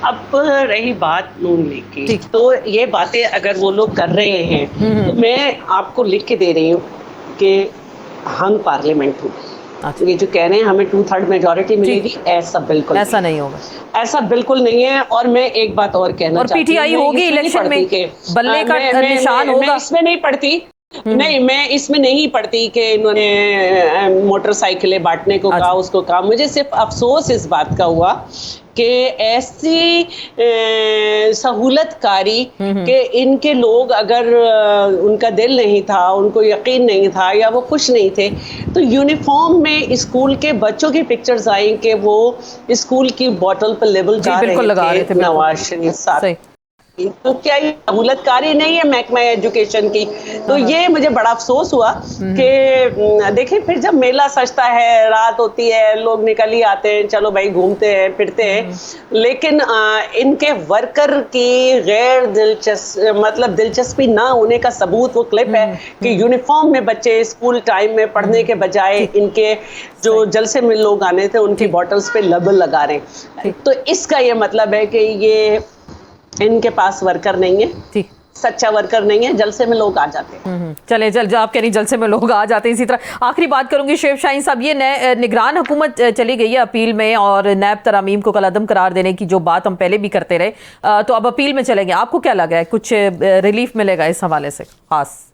اب رہی بات نون لیگ کی، تو یہ باتیں اگر وہ لوگ کر رہے ہیں تو میں آپ کو لکھ کے دے رہی ہوں کہ ہم پارلیمنٹ ہوں، یہ جو کہہ رہے ہیں ہمیں 2/3 میجورٹی ملے گی، ایسا بالکل ایسا نہیں ہوگا، ایسا بالکل نہیں ہے۔ اور میں ایک بات اور کہنا چاہتی ہوں، پی ٹی آئی ہوگی الیکشن میں بلے کا نشان ہوگا، میں اس میں نہیں پڑھتی، نہیں میں اس میں نہیں پڑھتی کہ انہوں نے موٹر سائیکلیں بانٹنے کو کہا، اس کو کہا۔ مجھے صرف افسوس اس بات کا ہوا کہ ایسی سہولت کاری کہ ان کے لوگ اگر ان کا دل نہیں تھا، ان کو یقین نہیں تھا یا وہ خوش نہیں تھے، تو یونیفارم میں اسکول کے بچوں کی پکچرز آئیں کہ وہ اسکول کی بوٹل پر لیبل جا رہے تھے نواز شریف صاحب۔ तो क्या ये सहूलतकारी नहीं है महकमा एजुकेशन की? तो ये मुझे बड़ा अफसोस हुआ कि देखिए फिर जब मेला सजता है, रात होती है, लोग निकल ही आते हैं, चलो भाई घूमते हैं फिरते हैं, लेकिन इनके वर्कर की गैर दिलचस्पी ना होने का सबूत वो क्लिप है कि यूनिफॉर्म में बच्चे स्कूल टाइम में पढ़ने के बजाय इनके जो जलसे में लोग आने थे उनकी बॉटल्स पे लेबल लगा रहे हैं। तो इसका ये मतलब है कि ये इनके पास वर्कर नहीं है, सच्चा वर्कर नहीं है, जलसे में लोग आ जाते हैं। चले जल आप कह रही जलसे में लोग आ जाते हैं। इसी तरह आखिरी बात करूंगी शोएब शाहीन साहब, ये निगरान हुकूमत चली गई है अपील में और नैब तरामीम को कलअदम करार देने की जो बात हम पहले भी करते रहे, तो अब अपील में चलेंगे। आपको क्या लगा है, कुछ रिलीफ मिलेगा इस हवाले से खास?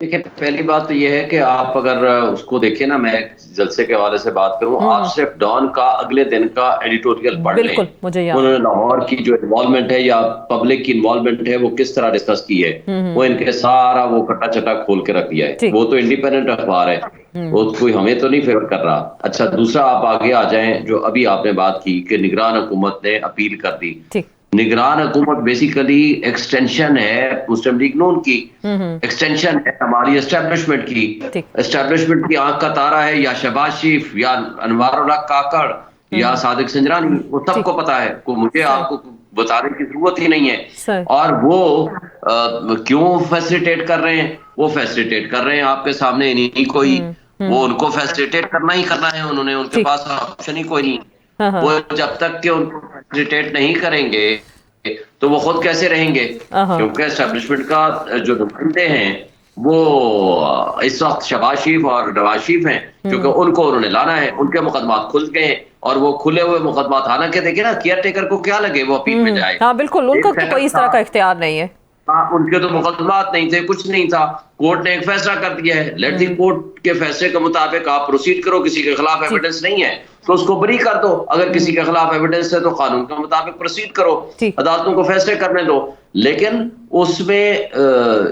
देखिए पहली बात तो ये है कि आप अगर उसको देखें ना, मैं जलसे के हवाले से बात करूं, आप सिर्फ डॉन का अगले दिन का एडिटोरियल पढ़ लें। बिल्कुल, मुझे याद उन्होंने लाहौर की जो इन्वॉल्वमेंट है या पब्लिक की इन्वॉल्वमेंट है वो किस तरह डिस्कस की है, वो इनके सारा वो कट्टा चट्टा खोल के रख दिया है। वो तो इंडिपेंडेंट अखबार है, वो कोई हमें तो नहीं फेवर कर रहा। अच्छा, दूसरा आप आगे आ जाएं, जो अभी आपने बात की कि निगरान हुकूमत ने अपील कर दी। निगरान हुकूमत बेसिकली एक्सटेंशन है मुस्लिम लीग नून की, एक्सटेंशन है हमारी एस्टेब्लिशमेंट की। एस्टेब्लिशमेंट की आंख का तारा है या शहबाज शरीफ या अनवारुल्लाह काकड़ या सादिक संजरानी, वो सबको पता है, को मुझे आपको बताने की जरूरत ही नहीं है। और वो क्यों फैसिलिटेट कर रहे हैं? वो फैसिलिटेट कर रहे हैं आपके सामने, नहीं कोई वो उनको फैसिलिटेट करना ही करना है, उन्होंने उनके पास ऑप्शन ही कोई नहीं। वो जब तक कि उनको फैसिलिटेट नहीं करेंगे तो वो खुद कैसे रहेंगे? क्योंकि एस्टेब्लिशमेंट का जो नुमाइंदे हैं वो इस वक्त शहबाज शरीफ और नवाज शरीफ हैं, क्योंकि उनको उन्होंने लाना है। उनके मुकदमात खुल गए हैं और वो खुले हुए मुकदमात, हालांकि देखिए ना, केयर टेकर को क्या लगे वो अपील में जाए। हाँ बिल्कुल, उनका तो कोई इस तरह का इख्तियार नहीं है। हाँ, उनके तो मुकदमात नहीं थे, कुछ नहीं था। कोर्ट ने एक फैसला कर दिया है, लेट दी कोर्ट के फैसले के मुताबिक आप प्रोसीड करो। किसी के खिलाफ एविडेंस नहीं है तो उसको बरी कर दो, अगर किसी के खिलाफ एविडेंस है तो कानून के मुताबिक प्रोसीड करो, अदालतों को फैसले करने दो। लेकिन उसमें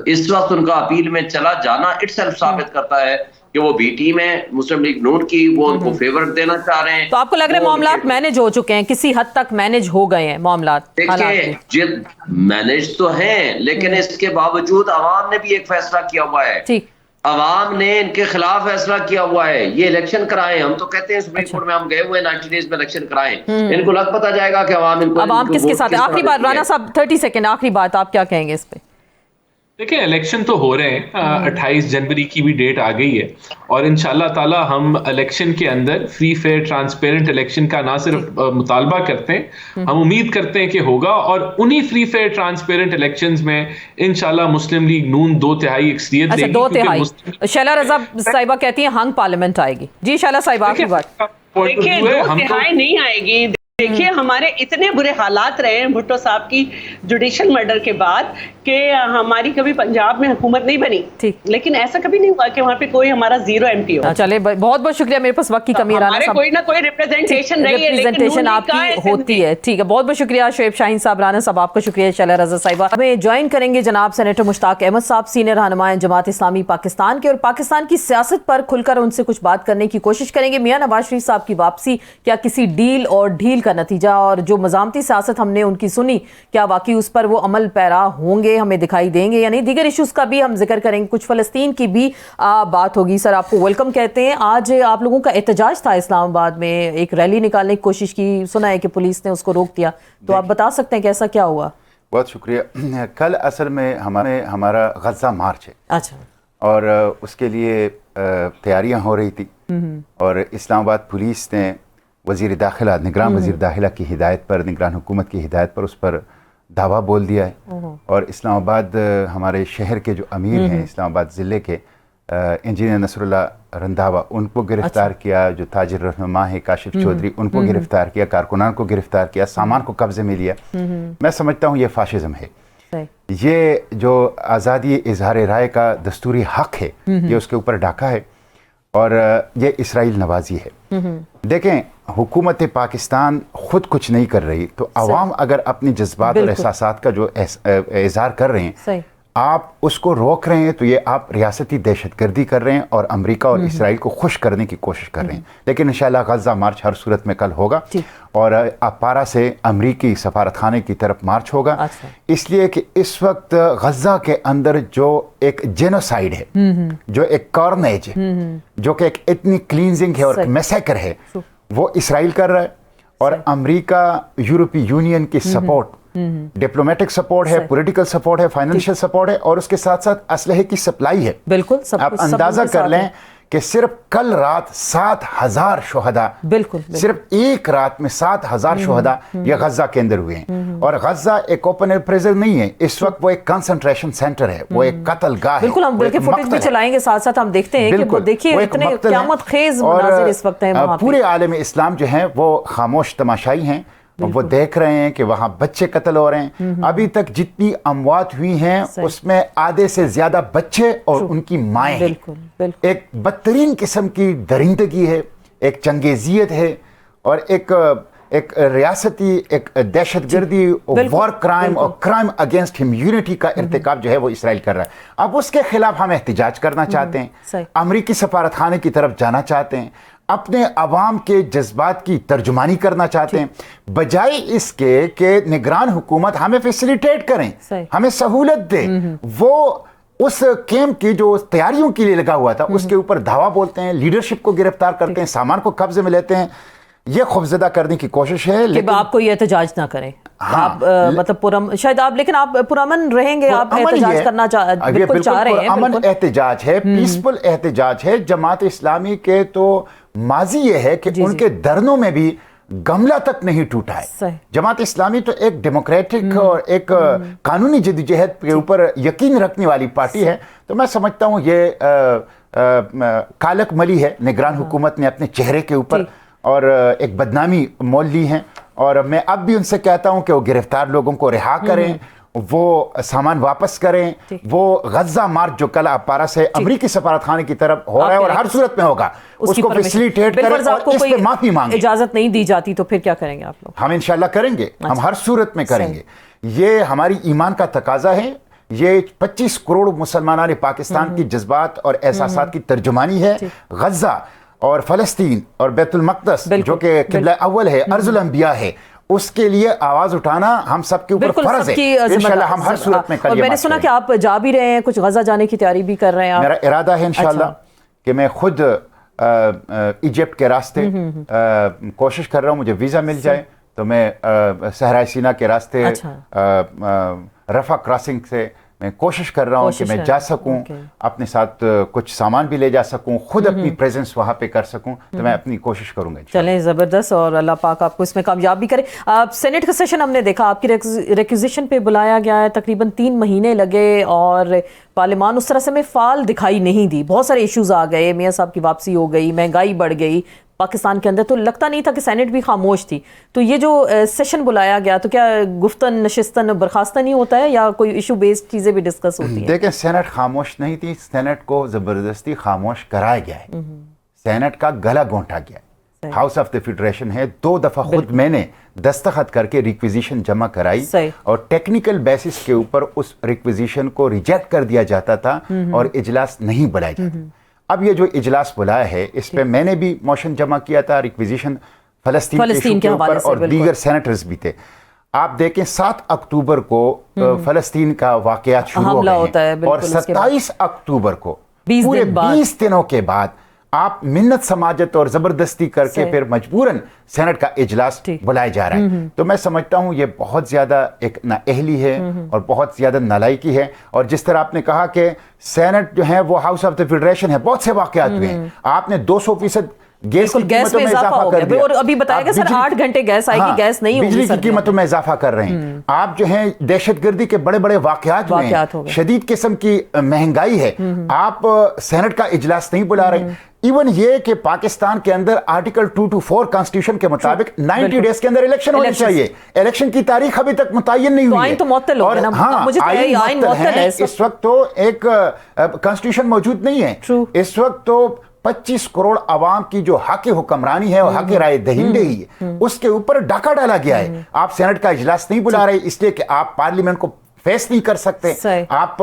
इस वक्त उनका अपील में चला जाना इटसेल्फ साबित करता है कि वो बी टीम है मुस्लिम लीग नून की, वो उनको फेवर देना चाह रहे हैं। तो आपको लग रहा है मामलात मैनेज हो चुके हैं, किसी हद तक मैनेज हो गए हैं मामलात? देखिए मैनेज तो हैं, लेकिन इसके बावजूद अवाम ने भी एक फैसला किया हुआ है। ठीक, अवाम ने इनके खिलाफ फैसला किया हुआ है। ये इलेक्शन कराएं, हम तो कहते हैं सुप्रीम कोर्ट में हम गए हुए 90 डेज में इलेक्शन कराएं, इनको लग पता जाएगा कि अवाम किसके साथ है। आखिरी बात राना साहब, 30 सेकंड आखिरी बात, आप क्या कहेंगे इस पे? देखिए इलेक्शन तो हो रहे हैं, 28 जनवरी की भी डेट आ गई है और इंशाल्लाह ताला हम इलेक्शन के अंदर फ्री फेयर ट्रांसपेरेंट इलेक्शन का ना सिर्फ मुतालबा करते हैं, हम उम्मीद करते हैं कि होगा। और उन्हीं फ्री फेयर ट्रांसपेरेंट इलेक्शंस में इंशाल्लाह मुस्लिम लीग नून 2/3 अक्सरियत देगी। 2/3 शैला रजा साहिबा कहती हैं हंग पार्लियामेंट आएगी। जी शैला साहिबा आखिरी बात। देखिए 2/3 नहीं आएगी। देखिए हमारे इतने बुरे हालात रहे हैं भुट्टो साहब की जुडिशियल मर्डर के बाद कि हमारी कभी पंजाब में हुकूमत नहीं बनी, लेकिन ऐसा कभी नहीं हुआ कि वहाँ पे कोई हमारा जीरो एमपी हो। चले बहुत बहुत शुक्रिया, मेरे पास वक्त की कमी है, कोई ना कोई रिप्रेजेंटेशन रही है, रिप्रेजेंटेशन आपकी होती है। ठीक है, बहुत बहुत शुक्रिया शोएब शाहीन साहब, राना साहब आपका शुक्रिया, शैला रजा साहिबा। हमें ज्वाइन करेंगे जनाब सेनेटर मुश्ताक अहमद साहब, सीनियर रहनुमा जमात इस्लामी पाकिस्तान के, और पाकिस्तान की सियासत पर खुलकर उनसे कुछ बात करने की कोशिश करेंगे। मियां नवाज शरीफ साहब की वापसी क्या किसी डील और ढील का नतीजा, और जो मज़ामती सियासत हमने उनकी सुनी क्या वाकई उस पर वो अमल पैरा होंगे, हमें दिखाई देंगे या नहीं? दीगर इश्यूज का भी हम जिक्र करेंगे, कुछ फ़लस्तीन की भी बात होगी। सर आपको वेलकम कहते हैं। आज आप लोगों का एहतजाज था इस्लामाबाद में, एक रैली निकालने की कोशिश की, सुना है कि पुलिस ने उसको रोक दिया, तो आप बता सकते हैं कि ऐसा क्या हुआ? बहुत शुक्रिया। कल असल में हमारा गज़ा मार्च है। अच्छा। और उसके लिए तैयारियां हो रही थी और इस्लामाबाद पुलिस ने वज़ीर दाखिला, निगरान वज़ीर दाखिला की हिदायत पर, निगरान हुकूमत की हिदायत पर उस पर दावा बोल दिया है। और इस्लामाबाद हमारे शहर के जो अमीर हैं, इस्लामाबाद ज़िले के इंजीनियर नसरुल्लाह रंधावा, उनको गिरफ़्तार किया। जो ताजिर रहनुमा है काशिफ चौधरी, उनको गिरफ़्तार किया। कारकुनान को गिरफ़्तार किया, सामान को कब्ज़े में लिया। मैं समझता हूँ ये फ़ाशिज़म है। ये जो आज़ादी इजहार राय का दस्तूरी हक़ है, ये उसके ऊपर डाका है और ये इसराइल नवाजी है। देखें, हुकूमत पाकिस्तान खुद कुछ नहीं कर रही, तो अवाम अगर अपनी जज्बात और एहसासात का जो इजहार कर रहे हैं, آپ اس کو روک رہے ہیں تو یہ آپ ریاستی دہشت گردی کر رہے ہیں اور امریکہ اور اسرائیل کو خوش کرنے کی کوشش کر رہے ہیں. لیکن انشاءاللہ غزہ مارچ ہر صورت میں کل ہوگا اور اپارا سے امریکی سفارت خانے کی طرف مارچ ہوگا. اس لیے کہ اس وقت غزہ کے اندر جو ایک جینوسائیڈ ہے, جو ایک کارنیج ہے, جو کہ ایک ایتنک کلینزنگ ہے اور میسیکر ہے, وہ اسرائیل کر رہا ہے. اور امریکہ یورپی یونین کی سپورٹ, ڈپلومیٹک سپورٹ ہے, پولیٹیکل سپورٹ ہے, فائنینشیل سپورٹ ہے, اور اس کے ساتھ ساتھ اسلحے کی سپلائی ہے. بالکل. آپ اندازہ کر لیں کہ صرف کل رات 7,000 شہداء, صرف ایک رات میں 7,000 شہداء یہ غزہ کے اندر ہوئے ہیں. اور غزہ ایک اوپن ایئر پریزن نہیں ہے, اس وقت وہ ایک کنسنٹریشن سینٹر ہے, وہ ایک قتل گاہ ہے. بالکل, ہم دیکھیں فوٹیج بھی چلائیں گے ساتھ ساتھ, ہم دیکھتے ہیں کہ وہ دیکھیے اتنے قیامت خیز مناظر اس وقت ہیں وہاں پہ. پورے عالم اسلام جو ہیں وہ خاموش تماشائی ہیں, وہ دیکھ رہے ہیں کہ وہاں بچے قتل ہو رہے ہیں. ابھی تک جتنی اموات ہوئی ہیں اس میں آدھے سے زیادہ بچے اور ان کی مائیں ہیں. ایک بدترین قسم کی درندگی ہے, ایک چنگیزیت ہے, اور ایک ریاستی ایک دہشت گردی, وار کرائم اور کرائم اگینسٹ ہیومینٹی کا ارتکاب جو ہے وہ اسرائیل کر رہا ہے. اب اس کے خلاف ہم احتجاج کرنا چاہتے ہیں, امریکی سفارت خانے کی طرف جانا چاہتے ہیں, اپنے عوام کے جذبات کی ترجمانی کرنا چاہتے ہیں, بجائے اس کے کہ نگران حکومت ہمیں فیسیلیٹیٹ کریں, ہمیں سہولت دے. وہ اس کیمپ کی جو تیاریوں کے لیے لگا ہوا تھا اس کے اوپر دھاوا بولتے ہیں, لیڈرشپ کو گرفتار کرتے ہیں, سامان کو قبضے میں لیتے ہیں. یہ خوفزدہ کرنے کی کوشش ہے کہ آپ کو یہ احتجاج نہ کریں. آپ مطلب شاید آپ, لیکن آپ پرامن رہیں گے, آپ احتجاج کرنا بالکل چاہ رہے ہیں. امن احتجاج ہے, پیسفل احتجاج ہے. جماعت اسلامی کے تو ماضی یہ ہے کہ ان کے دھرنوں میں بھی گملہ تک نہیں ٹوٹا ہے. جماعت اسلامی تو ایک ڈیموکریٹک اور ایک قانونی جدوجہد کے اوپر یقین رکھنے والی پارٹی ہے. تو میں سمجھتا ہوں یہ کالک ملی ہے نگران حکومت نے اپنے چہرے کے اوپر, اور ایک بدنامی مول لی ہیں. اور میں اب بھی ان سے کہتا ہوں کہ وہ گرفتار لوگوں کو رہا کریں, وہ سامان واپس کریں. وہ غزہ مارچ جو کل اپارا سے امریکی سفارت خانے کی طرف ہو رہا ہے اور ہر صورت میں ہوگا, اس کو فیسیلیٹیٹ کریں اور اس پہ معافی مانگیں. اجازت نہیں دی جاتی تو پھر کیا کریں گے آپ لوگ؟ ہم انشاءاللہ کریں گے, ہم ہر صورت میں کریں گے. یہ ہماری ایمان کا تقاضا ہے. یہ 25 کروڑ مسلمانان پاکستان کی جذبات اور احساسات کی ترجمانی ہے. غزہ اور فلسطین اور بیت المقدس جو کہ قبلہ اول ہے, ارض الانبیاء ہے, اس کے لیے آواز اٹھانا ہم سب کے اوپر فرض ہے. انشاءاللہ ہم ہر صورت میں اور میں نے سنا کہ آپ جا بھی رہے ہیں, کچھ غزہ جانے کی تیاری بھی کر رہے ہیں. میرا ارادہ ہے انشاءاللہ کہ میں خود ایجپٹ کے راستے کوشش کر رہا ہوں, مجھے ویزا مل جائے تو میں صحرائے سینا کے راستے رفح کراسنگ سے میں کوشش کر رہا ہوں کہ میں جا سکوں, اپنے ساتھ کچھ سامان بھی لے جا سکوں, خود اپنی پریزنس وہاں پہ کر سکوں. تو میں اپنی کوشش کروں گا. چلیں زبردست, اور اللہ پاک آپ کو اس میں کامیاب بھی کرے. سینٹ کا سیشن ہم نے دیکھا, آپ کی ریکوزیشن پہ بلایا گیا ہے, تقریباً 3 مہینے لگے اور پارلیمان اس طرح سے میں فعال دکھائی نہیں دی. بہت سارے ایشوز آ گئے, میاں صاحب کی واپسی ہو گئی, مہنگائی بڑھ گئی پاکستان کے اندر, تو لگتا نہیں تھا کہ سینٹ بھی خاموش تھی. تو یہ جو سیشن بلایا گیا تو کیا گفتن نشستن برخاستہ نہیں ہوتا ہے, یا کوئی ایشو بیسڈ چیزیں بھی ڈسکس ہوتی ہیں؟ دیکھیں, سینٹ خاموش نہیں تھی, سینٹ کو زبردستی خاموش کرایا گیا ہے. سینٹ کا گلا گھونٹا گیا. ہاؤس آف دا فیڈریشن ہے, 2 دفعہ خود میں نے دستخط کر کے ریکویزیشن جمع کرائی, اور ٹیکنیکل بیسس کے اوپر اس ریکویزیشن کو ریجیکٹ کر دیا جاتا تھا اور اجلاس نہیں بلایا جاتا. اب یہ جو اجلاس بلایا ہے اس پہ میں نے بھی موشن جمع کیا تھا, ریکویزیشن فلسطین کے اوپر, اور دیگر سینیٹرز بھی تھے. آپ دیکھیں 7 اکتوبر کو فلسطین کا واقعات شروع ہو گئے ہیں, اور 27 اکتوبر کو پورے 20 دنوں کے بعد آپ منت سماجت اور زبردستی کر کے پھر مجبوراً سینٹ کا اجلاس بلایا جا رہا ہے. تو میں سمجھتا ہوں یہ بہت زیادہ ایک نااہلی ہے اور بہت زیادہ نالائکی ہے. اور جس طرح آپ نے کہا کہ سینٹ جو ہے وہ ہاؤس آف دا فیڈریشن ہے, بہت سے واقعات ہوئے ہیں. آپ نے 200% گیس کی قیمتوں میں اضافہ کر دیا, اور ابھی بتایا گیا سر 8 گھنٹے گیس آئے گی, گیس نہیں ہوگی, بجلی کی قیمتوں میں اضافہ کر رہے ہیں. آپ جو ہیں دہشت گردی کے بڑے بڑے واقعات ہوئے ہیں, شدید قسم کی مہنگائی ہے, آپ سینٹ کا اجلاس نہیں بلا رہے. ایون یہ کہ پاکستان کے اندر آرٹیکل 224 کانسٹیٹیوشن کے مطابق 90 ڈیز کے اندر الیکشن ہونی چاہیے. الیکشن کی تاریخ ابھی تک متعین نہیں ہوئی ہے. تو معطل ہو گیا نا. ہاں, آئین معطل ہے اس وقت. تو ایک کانسٹیٹیوشن موجود نہیں ہے اس وقت. تو 25 کروڑ عوام کی جو حق حکمرانی ہے اور حق رائے دہندگی ہے, اس کے اوپر ڈاکہ ڈالا گیا ہے. آپ سینٹ کا اجلاس نہیں بلا رہے اس لیے کہ آپ پارلیمنٹ کو फेस नहीं कर सकते, आप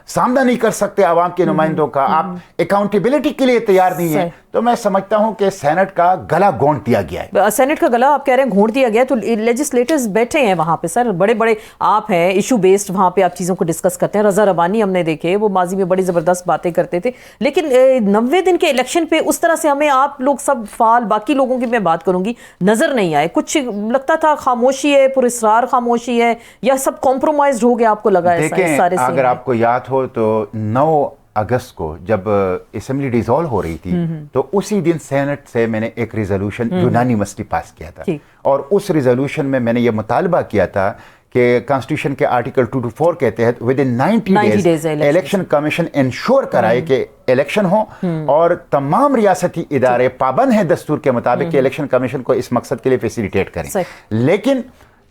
सामना नहीं कर सकते आवाम के नुमाइंदों का, आप अकाउंटेबिलिटी के लिए तैयार नहीं है, तो मैं समझता हूं कि सेनेट का गला घोंट दिया गया है। सेनेट का गला आप कह रहे हैं घोंट दिया गया, तो लेजिस्लेटर्स बैठे हैं वहां पे सर, बड़े बड़े आप हैं, इशू बेस्ड वहां पे आप चीजों को डिस्कस करते हैं। रजा रबानी हमने देखे, वो माजी में बड़ी जबरदस्त बातें करते थे, लेकिन 90 दिन के इलेक्शन पे उस तरह से हमें आप लोग सब फाल, बाकी लोगों की मैं बात करूंगी, नजर नहीं आए। कुछ लगता था खामोशी है, पुरस्रार खामोशी है, या सब कॉम्प्रोमाइज हो गया, आपको लगा है सारे? अगर आपको याद हो तो 9 अगस्त को जब असेंबली डिसॉल्व हो रही थी, तो उसी दिन सेनेट से मैंने एक रिजोल्यूशन यूनानिमसली पास किया था, और उस रिजोल्यूशन में मैंने ये मुतालबा किया था कि कॉन्स्टिट्यूशन के आर्टिकल 2 to 4 के तहत with in 90 days election commission ensure कराए कि इलेक्शन हो, और तमाम रियासती इदारे पाबंद हैं दस्तूर के मुताबिक कि इलेक्शन कमीशन को इस मकसद के लिए फैसिलिटेट करें। लेकिन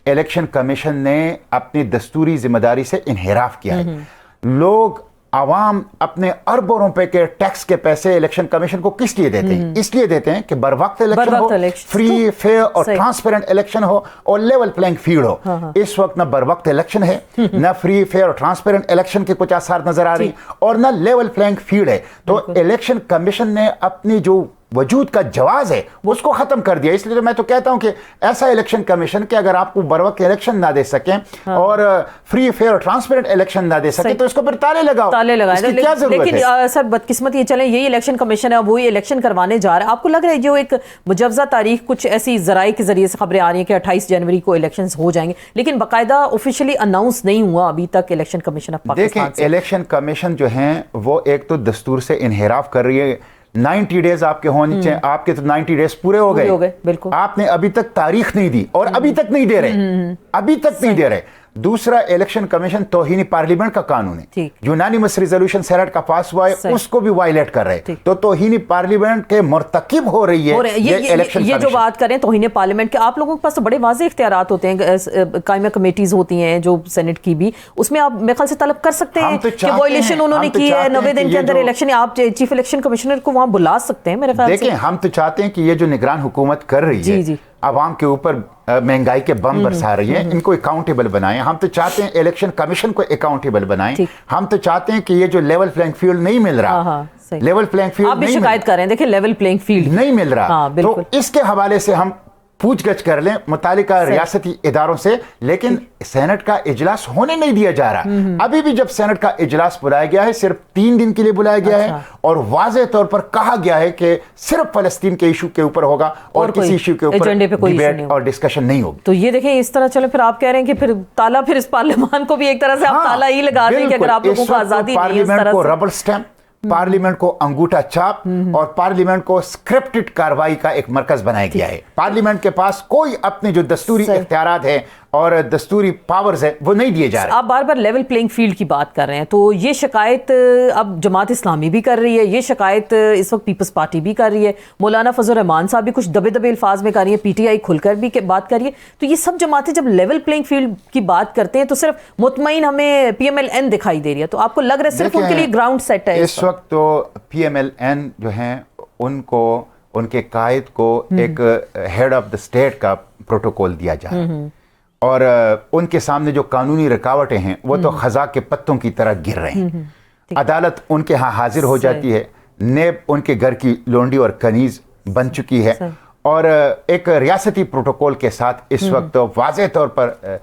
इलेक्शन कमीशन ने अपनी दस्तूरी जिम्मेदारी से इनहिराफ किया है। लोग आवाम अपने अरबों रुपए के टैक्स के पैसे इलेक्शन कमीशन को किस लिए देते हैं? इसलिए देते हैं कि बर वक्त इलेक्शन हो, फ्री फेयर और ट्रांसपेरेंट इलेक्शन हो, और लेवल प्लेइंग फील्ड हो। इस वक्त ना बर वक्त इलेक्शन है, ना फ्री फेयर और ट्रांसपेरेंट इलेक्शन के कुछ आसार नजर आ रही, और ना लेवल प्लेइंग फील्ड है। तो इलेक्शन कमीशन ने अपनी जो वजूद का जवाज है उसको खत्म कर दिया। इसलिए तो मैं तो कहता हूं कि ऐसा इलेक्शन कमीशन कि अगर आपको बर वक्त इलेक्शन ना दे सकें और फ्री फेयर और ट्रांसपेरेंट इलेक्शन ना दे सके, तो इसको फिर ताले लगाओ, ताले लगाए। क्या जरूरत है? लेकिन सर बदकिस्मत ये चले, यही इलेक्शन कमीशन है, वही इलेक्शन करवाने जा रहा है। आपको लग रहा है जो एक मुजवजा तारीख, कुछ ऐसी जराए के जरिए से खबरें आ रही हैं कि 28 जनवरी को इलेक्शन हो जाएंगे, लेकिन बाकायदा ऑफिशियली अनाउंस नहीं हुआ अभी तक इलेक्शन कमीशन ऑफ पाकिस्तान। देखें, इलेक्शन कमीशन जो है वो एक तो दस्तूर से इनहिराफ कर रही है। 90 डेज आपके होने चाहिए, आपके तो 90 डेज पूरे हो गए, बिल्कुल। आपने अभी तक तारीख नहीं दी, और अभी तक नहीं दे रहे, अभी तक नहीं दे रहे। दूसरा, इलेक्शन कमीशन तौहीन पार्लियामेंट का कानून है, यूनानिमस रिजोल्यूशन सेनेट का पास हुआ है, उसको भी वायलेट कर रहे हैं। तो तौहीन पार्लियामेंट के मुर्तकिब हो रही है ये इलेक्शन। ये जो बात करें तौहीन पार्लियामेंट के, आप लोगों के पास तो बड़े वाज़ेह इख्तियारात होते हैं, कायमा कमेटीज होती हैं जो सेनेट की भी, उसमें आप मेरे ख्याल से तलब कर सकते हैं कि वायलेशन उन्होंने की है, 90 दिन के अंदर इलेक्शन, आप चीफ इलेक्शन कमिश्नर को वहां बुला सकते हैं मेरे ख्याल से। देखिए, हम तो चाहते हैं कि ये जो निगरान हुकूमत कर रही है, आवाम के ऊपर महंगाई के बम बरसा रही है, इनको अकाउंटेबल बनाएं। हम तो चाहते हैं इलेक्शन कमीशन को अकाउंटेबल बनाएं। हम तो चाहते हैं कि ये जो लेवल प्लेइंग फील्ड नहीं मिल रहा, लेवल प्लेइंग फील्ड आप भी शिकायत कर रहे हैं, देखिए लेवल प्लेइंग फील्ड नहीं मिल रहा, तो इसके हवाले से हम पूछगछ कर लें मुतालिका रियासती इदारों से। लेकिन सेनेट का इजलास होने नहीं दिया जा रहा। अभी भी जब सेनेट का इजलास बुलाया गया है, सिर्फ 3 दिन के लिए बुलाया गया है, और वाज़ेह तौर पर कहा गया है कि सिर्फ फलस्तीन के इशू के ऊपर होगा, और किसी इशू के ऊपर डिबेट और डिस्कशन नहीं होगी। तो ये देखें, इस तरह चलो, फिर आप कह रहे हैं कि फिर ताला, फिर इस पार्लियामान को भी एक तरह से आप ताला ही लगा दें कि अगर आप लोगों को आजादी नहीं है, पार्लियामेंट को रबर स्टैम्प, पार्लियामेंट को अंगूठा छाप, और पार्लियामेंट को स्क्रिप्टेड कार्रवाई का एक मरकज बनाया गया है। पार्लियामेंट के पास कोई अपने जो दस्तूरी इख्तियारात है और दस्तूरी पावर्स है वो नहीं दिए जा रहे। आप बार बार लेवल प्लेइंग फील्ड की बात कर रहे हैं, तो ये शिकायत अब जमात इस्लामी भी कर रही है, ये शिकायत इस वक्त पीपल्स पार्टी भी कर रही है, मौलाना फजल रहमान साहब भी कुछ दबे दबे अल्फाज में कर रही है, पीटीआई खुलकर भी बात कर रही है। तो ये सब जमातें जब लेवल प्लेइंग फील्ड की बात करते हैं तो सिर्फ मुतमईन हमें PMLN दिखाई दे रही है। तो आपको लग रहा है सिर्फ उनके लिए ग्राउंड सेट है इस वक्त? तो PMLN जो है उनको, उनके कायद को एक हेड ऑफ द स्टेट का प्रोटोकॉल दिया जा रहा है, और उनके सामने जो कानूनी रुकावटें हैं वो तो खजा के पत्तों की तरह गिर रहे हैं। अदालत उनके यहाँ हाजिर हो जाती है, नेब उनके घर की लोंडी और कनीज बन चुकी है, और एक रियासती प्रोटोकॉल के साथ इस वक्त वाज़ेह तौर पर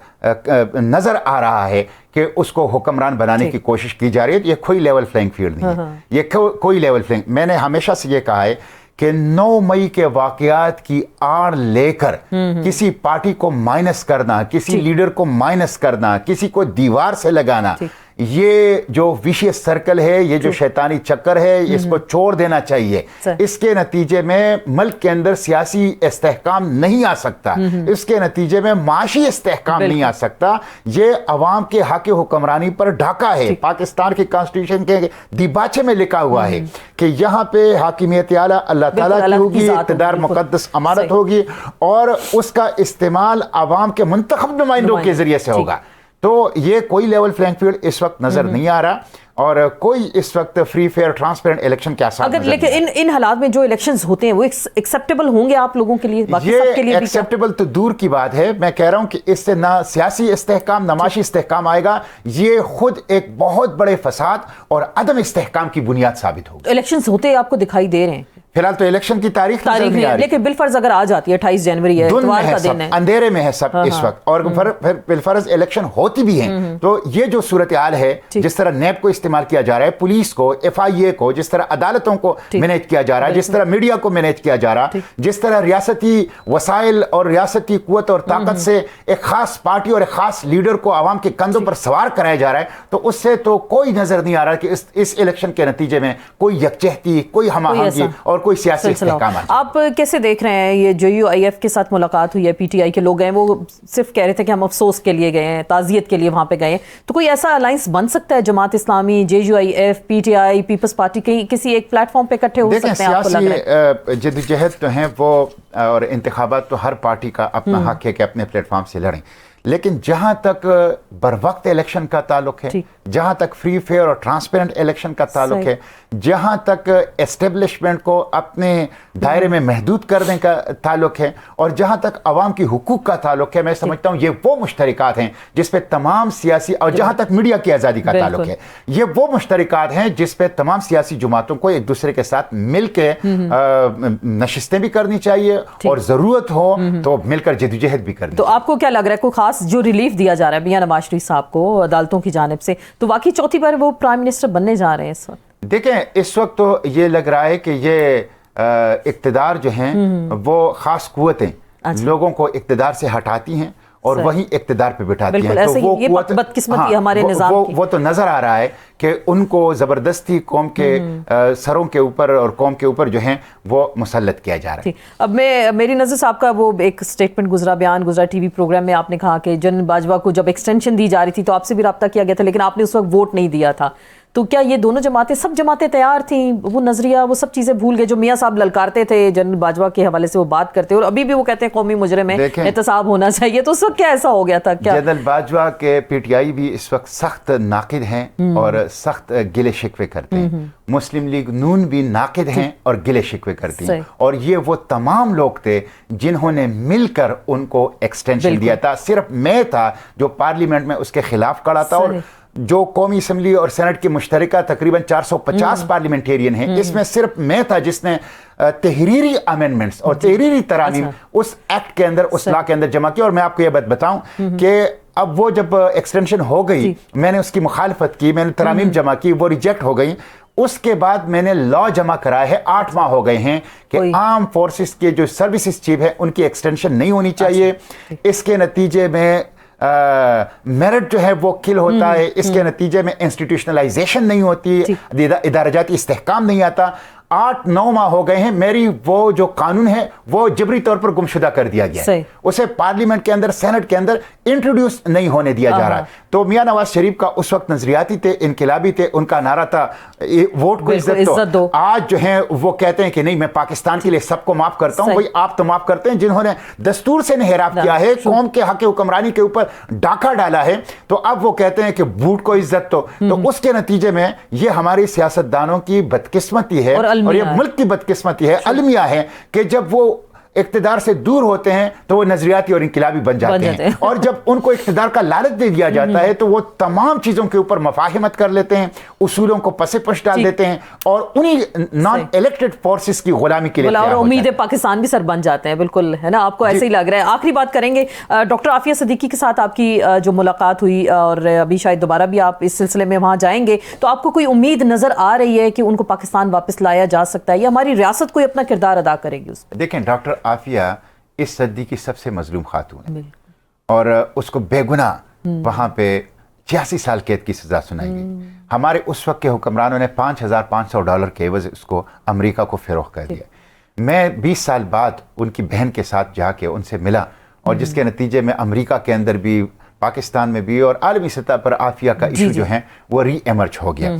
नज़र आ रहा है कि उसको हुक्मरान बनाने की कोशिश की जा रही है। ये कोई लेवल प्लेइंग फील्ड नहीं है, ये कोई लेवल प्लेइंग। मैंने हमेशा से ये कहा है कि 9 मई के वाकयात की आड़ लेकर किसी पार्टी को माइनस करना, किसी लीडर को माइनस करना, किसी को दीवार से लगाना, ये जो विशियस सर्कल है, ये जो शैतानी चक्कर है, इसको छोड़ देना चाहिए। इसके नतीजे में मुल्क के अंदर सियासी इस्तेहकाम नहीं आ सकता, इसके नतीजे में माशी इस्तेहकाम नहीं आ सकता। ये अवाम के हक हुक्मरानी पर ढाका है। पाकिस्तान की कॉन्स्टिट्यूशन के दिबाचे में लिखा हुआ है कि यहाँ पे हाकिमियत आला अल्लाह ताला की होगी, इक़्तिदार मुक़द्दस अमानत होगी, और उसका इस्तेमाल अवाम के मुंतखब नुमाइंदों के जरिए से होगा। तो ये कोई लेवल प्लेइंग फील्ड इस वक्त नजर नहीं आ रहा, और कोई इस वक्त फ्री फेयर ट्रांसपेरेंट इलेक्शन के आसार अगर लेकिन इन हालात में जो इलेक्शंस होते हैं वो एक्सेप्टेबल होंगे आप लोगों के लिए, बाकी ये सबके लिए भी? एक्सेप्टेबल तो दूर की बात है, मैं कह रहा हूं कि इससे ना सियासी इस्तेहकाम ना माशी इस्तेहकाम आएगा, ये खुद एक बहुत बड़े फसाद और अदम इस्तेहकाम की बुनियाद साबित होगी। तो इलेक्शंस होते आपको दिखाई दे रहे हैं? फिलहाल तो इलेक्शन की तारीख नहीं है, लेकिन बिलफर्ज अगर आ जाती है 28 जनवरी है, इतवार का दिन है, अंधेरे में है सब इस वक्त, और फिर बिलफर्ज इलेक्शन होती भी है, तो ये जो सूरत हाल है, जिस तरह नैब को इस्तेमाल किया जा रहा है, पुलिस को, FIA को, जिस तरह अदालतों को मैनेज किया जा रहा है, जिस तरह मीडिया को मैनेज किया जा रहा है, जिस तरह रियासती वसाइल और रियासती कुव्वत और ताकत से एक खास पार्टी और एक खास लीडर को आवाम के कंधों पर सवार कराया जा रहा है, तो उससे तो कोई नजर नहीं आ रहा कि इस इलेक्शन के नतीजे में कोई यकजहती, कोई हमआहंगी और कोई सियासी। आप कैसे देख रहे हैं ये जो UIF के साथ मुलाकात हुई है, PTI के लोग गए, वो सिर्फ कह रहे थे कि हम अफसोस के लिए गए हैं, ताज़ियत के लिए वहां पे गए हैं, तो कोई ऐसा अलायंस बन सकता है Jamaat Islami, JUIF, PTI, peoples party कहीं किसी एक प्लेटफॉर्म पे इकट्ठे हो सकते हैं? आपको लग रहा है जद्दोजहद तो है वो, और इंतखाबात तो हर पार्टी का अपना हक है कि अपने प्लेटफॉर्म से लड़ें, लेकिन जहां तक बरवक्त इलेक्शन का ताल्लुक है, जहां तक फ्री फेयर और ट्रांसपेरेंट इलेक्शन का ताल्लुक है, जहां तक एस्टेब्लिशमेंट को अपने दायरे में महदूद करने का ताल्लुक है, और जहां तक अवाम की हुकूक का ताल्लुक है, मैं समझता हूं ये वो मुश्तरिकात हैं जिस पे तमाम सियासी, और जहां तक मीडिया की आज़ादी का ताल्लुक है, ये वो मुश्तरिकात हैं जिस पे तमाम सियासी जमातों को एक दूसरे के साथ मिल के नशिस्तें भी करनी चाहिए, और ज़रूरत हो तो मिलकर जद्दोजहद भी करनी। तो आपको क्या लग रहा है, कोई खास जो रिलीफ दिया जा रहा है मियां नवाज शरीफ साहब को अदालतों की जानिब से, तो वाकई चौथी बार वो प्राइम मिनिस्टर बनने जा रहे हैं इस वक्त? देखें, इस वक्त तो ये लग रहा है कि ये इक़्तिदार जो हैं वो ख़ास कुव्वतें लोगों को इक़्तिदार से हटाती हैं और वही इक़्तिदार पे बिठाती हैं, तो वो कुव्वत बदकिस्मती हमारे निज़ाम की। वो तो नजर आ रहा है कि उनको जबरदस्ती कौम के सरों के ऊपर और कौम के ऊपर जो है वो मुसल्लत किया जा रहा है। अब मेरी नज़र से आपका वो एक स्टेटमेंट गुजरा, बयान गुजरा टीवी प्रोग्राम में, आपने कहा कि जनरल बाजवा को जब एक्सटेंशन दी जा रही थी तो आपसे भी रब्ता किया गया था, लेकिन आपने उस वक्त वोट नहीं दिया था, तो क्या ये दोनों जमातें, सब जमातें तैयार थी, वो नजरिया, वो सब चीजें भूल गए जो मियां साहब ललकारते थे जनरल बाजवा के हवाले से, वो बात करते और अभी भी वो कहते हैं कौमी मुजरिम में एहतसाब होना चाहिए, तो उस वक्त क्या ऐसा हो गया था? क्या जनरल बाजवा के PTI भी इस वक्त सख्त नाकिद हैं और सख्त गिले शिकवे करते हैं, मुस्लिम लीग नून भी नाकिद हैं और गिले शिकवे करती हैं, और ये वो तमाम लोग थे जिन्होंने मिलकर उनको एक्सटेंशन दिया था। सिर्फ मैं था जो पार्लियामेंट में उसके खिलाफ खड़ा था, और जो कौमी असम्बली और सेनेट की मुश्तरका तकरीबन 450 पार्लियामेंटेरियन हैं, इसमें सिर्फ मैं था जिसने तहरीरी अमेंडमेंट्स और तहरीरी तरामीम उस एक्ट के अंदर, उस लॉ के अंदर जमा किया। और मैं आपको ये बात बताऊं कि अब वो जब एक्सटेंशन हो गई, मैंने उसकी मुखालफत की, मैंने तरामीम जमा की, वो रिजेक्ट हो गई। उसके बाद मैंने लॉ जमा कराया है, 8 माह हो गए हैं कि आर्म फोर्सेस के जो सर्विसेज चीफ है उनकी एक्सटेंशन नहीं होनी चाहिए। इसके नतीजे में मेरिट जो है वो किल होता है, इसके नतीजे में इंस्टीट्यूशनलाइजेशन नहीं होती, इदाराजाती इस्तेहकाम नहीं आता। 8-9 माह हो गए हैं, मेरी वो जो कानून है वो जबरी तौर पर गुमशुदा कर दिया गया है, उसे पार्लियामेंट के अंदर, सेनेट के अंदर इंट्रोड्यूस नहीं होने दिया जा रहा है। तो मियां नवाज शरीफ का उस वक्त नजरियाती थे, इनकलाबी थे, उनका नारा था वोट को इज्जत दो। आज जो है वो कहते हैं कि नहीं, मैं पाकिस्तान के लिए सबको माफ करता हूं। भाई, आप तो माफ करते हैं जिन्होंने दस्तूर से इन्हिराफ किया है, कौम के हक हुक्मरानी के ऊपर डाका डाला है, तो अब वो कहते हैं कि वोट को इज्जत दो। तो उसके नतीजे में ये हमारी सियासतदानों की बदकिस्मती है और ये मुल्क की बदकिस्मती है, अलमिया है कि जब वो इक़्तिदार से दूर होते हैं तो वो नजरियाती और इनकलाबी बन जाते हैं, और जब उनको इक़्तिदार का लालच दे दिया जाता है तो वो तमाम चीज़ों के ऊपर मफाहिमत कर लेते हैं, उसूलों को पसे पश डाल देते हैं, और उन्हीं नॉन इलेक्टेड फोर्सेस की गुलामी के लिए और उम्मीद पाकिस्तान भी सर बन जाते हैं। बिल्कुल, है ना, आपको ऐसे ही लग रहा है? आखिरी बात करेंगे, डॉक्टर आफिया सिद्दीकी के साथ आपकी जो मुलाकात हुई, और अभी शायद दोबारा भी आप इस सिलसिले में वहाँ जाएंगे, तो आपको कोई उम्मीद नजर आ रही है कि उनको पाकिस्तान वापस लाया जा सकता है, या हमारी रियासत कोई अपना किरदार अदा करेगी उस पर? देखें, डॉक्टर आफिया इस सदी की सबसे मजलूम खातून है, और उसको बेगुनाह वहाँ पे 86 साल कैद की सजा सुनाई गई। हमारे उस वक्त के हुक्मरानों ने $5,500 के एवज उसको अमेरिका को फ़रोख्त कर दिया। मैं 20 साल बाद उनकी बहन के साथ जाके उनसे मिला, और जिसके नतीजे में अमेरिका के अंदर भी, पाकिस्तान में भी, और आलमी सतह पर आफिया का इशू जो है वो री एमर्ज हो गया।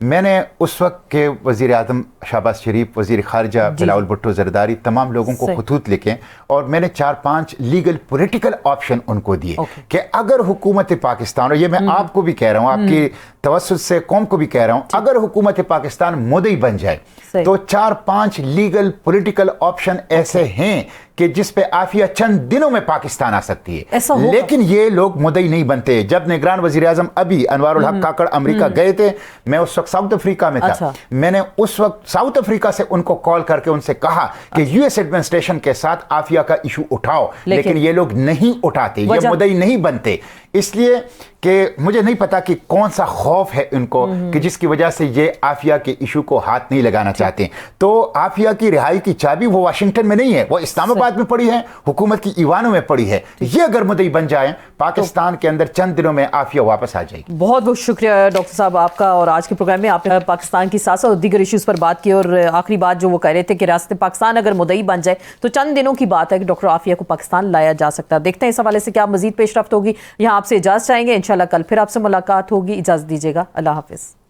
میں نے اس وقت کے وزیر اعظم شہباز شریف, وزیر خارجہ بلاول بھٹو زرداری, تمام لوگوں کو خطوط لکھے اور میں نے 4-5 لیگل پولیٹیکل آپشن ان کو دیے کہ اگر حکومت پاکستان, اور یہ میں آپ کو بھی کہہ رہا ہوں, آپ کی توسط سے قوم کو بھی کہہ رہا ہوں, اگر حکومت پاکستان مدعی بن جائے تو 4-5 لیگل پولیٹیکل آپشن ایسے ہیں کہ جس پہ عافیہ چند دنوں میں پاکستان آ سکتی ہے, لیکن یہ لوگ مدعی نہیں بنتے. جب نگران وزیر اعظم ابھی انوار الحق کاکڑ امریکہ گئے تھے, میں اس وقت ساؤتھ افریقہ میں تھا, میں نے اس وقت ساؤتھ افریقہ سے ان کو کال کر کے ان سے کہا کہ یو ایس ایڈمنسٹریشن کے ساتھ عافیہ کا ایشو اٹھاؤ, لیکن یہ لوگ نہیں اٹھاتے, یہ مدعی نہیں بنتے. اس لیے کہ مجھے نہیں پتا کہ کون سا خوف ہے ان کو کہ جس کی وجہ سے یہ عافیہ کے ایشو کو ہاتھ نہیں لگانا چاہتے. تو عافیہ کی رہائی کی چابی وہ واشنگٹن میں نہیں ہے, وہ اسلام آباد میں پڑی ہے, حکومت کی ایوانوں میں پڑی ہے. یہ اگر مدعی بن جائیں پاکستان کے اندر چند دنوں میں عافیہ واپس آ جائے گی. بہت بہت شکریہ ڈاکٹر صاحب آپ کا. اور آج کے پروگرام میں آپ نے پاکستان کی سیاست اور دیگر ایشوز پر بات کی, اور آخری بات جو وہ کہہ رہے تھے کہ ریاست پاکستان اگر مدعی بن جائے تو چند دنوں کی بات ہے کہ ڈاکٹر عافیہ کو پاکستان لایا جا سکتا ہے. دیکھتے ہیں اس حوالے سے کیا مزید پیش رفت ہوگی. یہاں آپ سے اجازت چاہیں گے, انشاءاللہ کل پھر آپ سے ملاقات ہوگی. اجازت دیجیے گا, اللہ حافظ.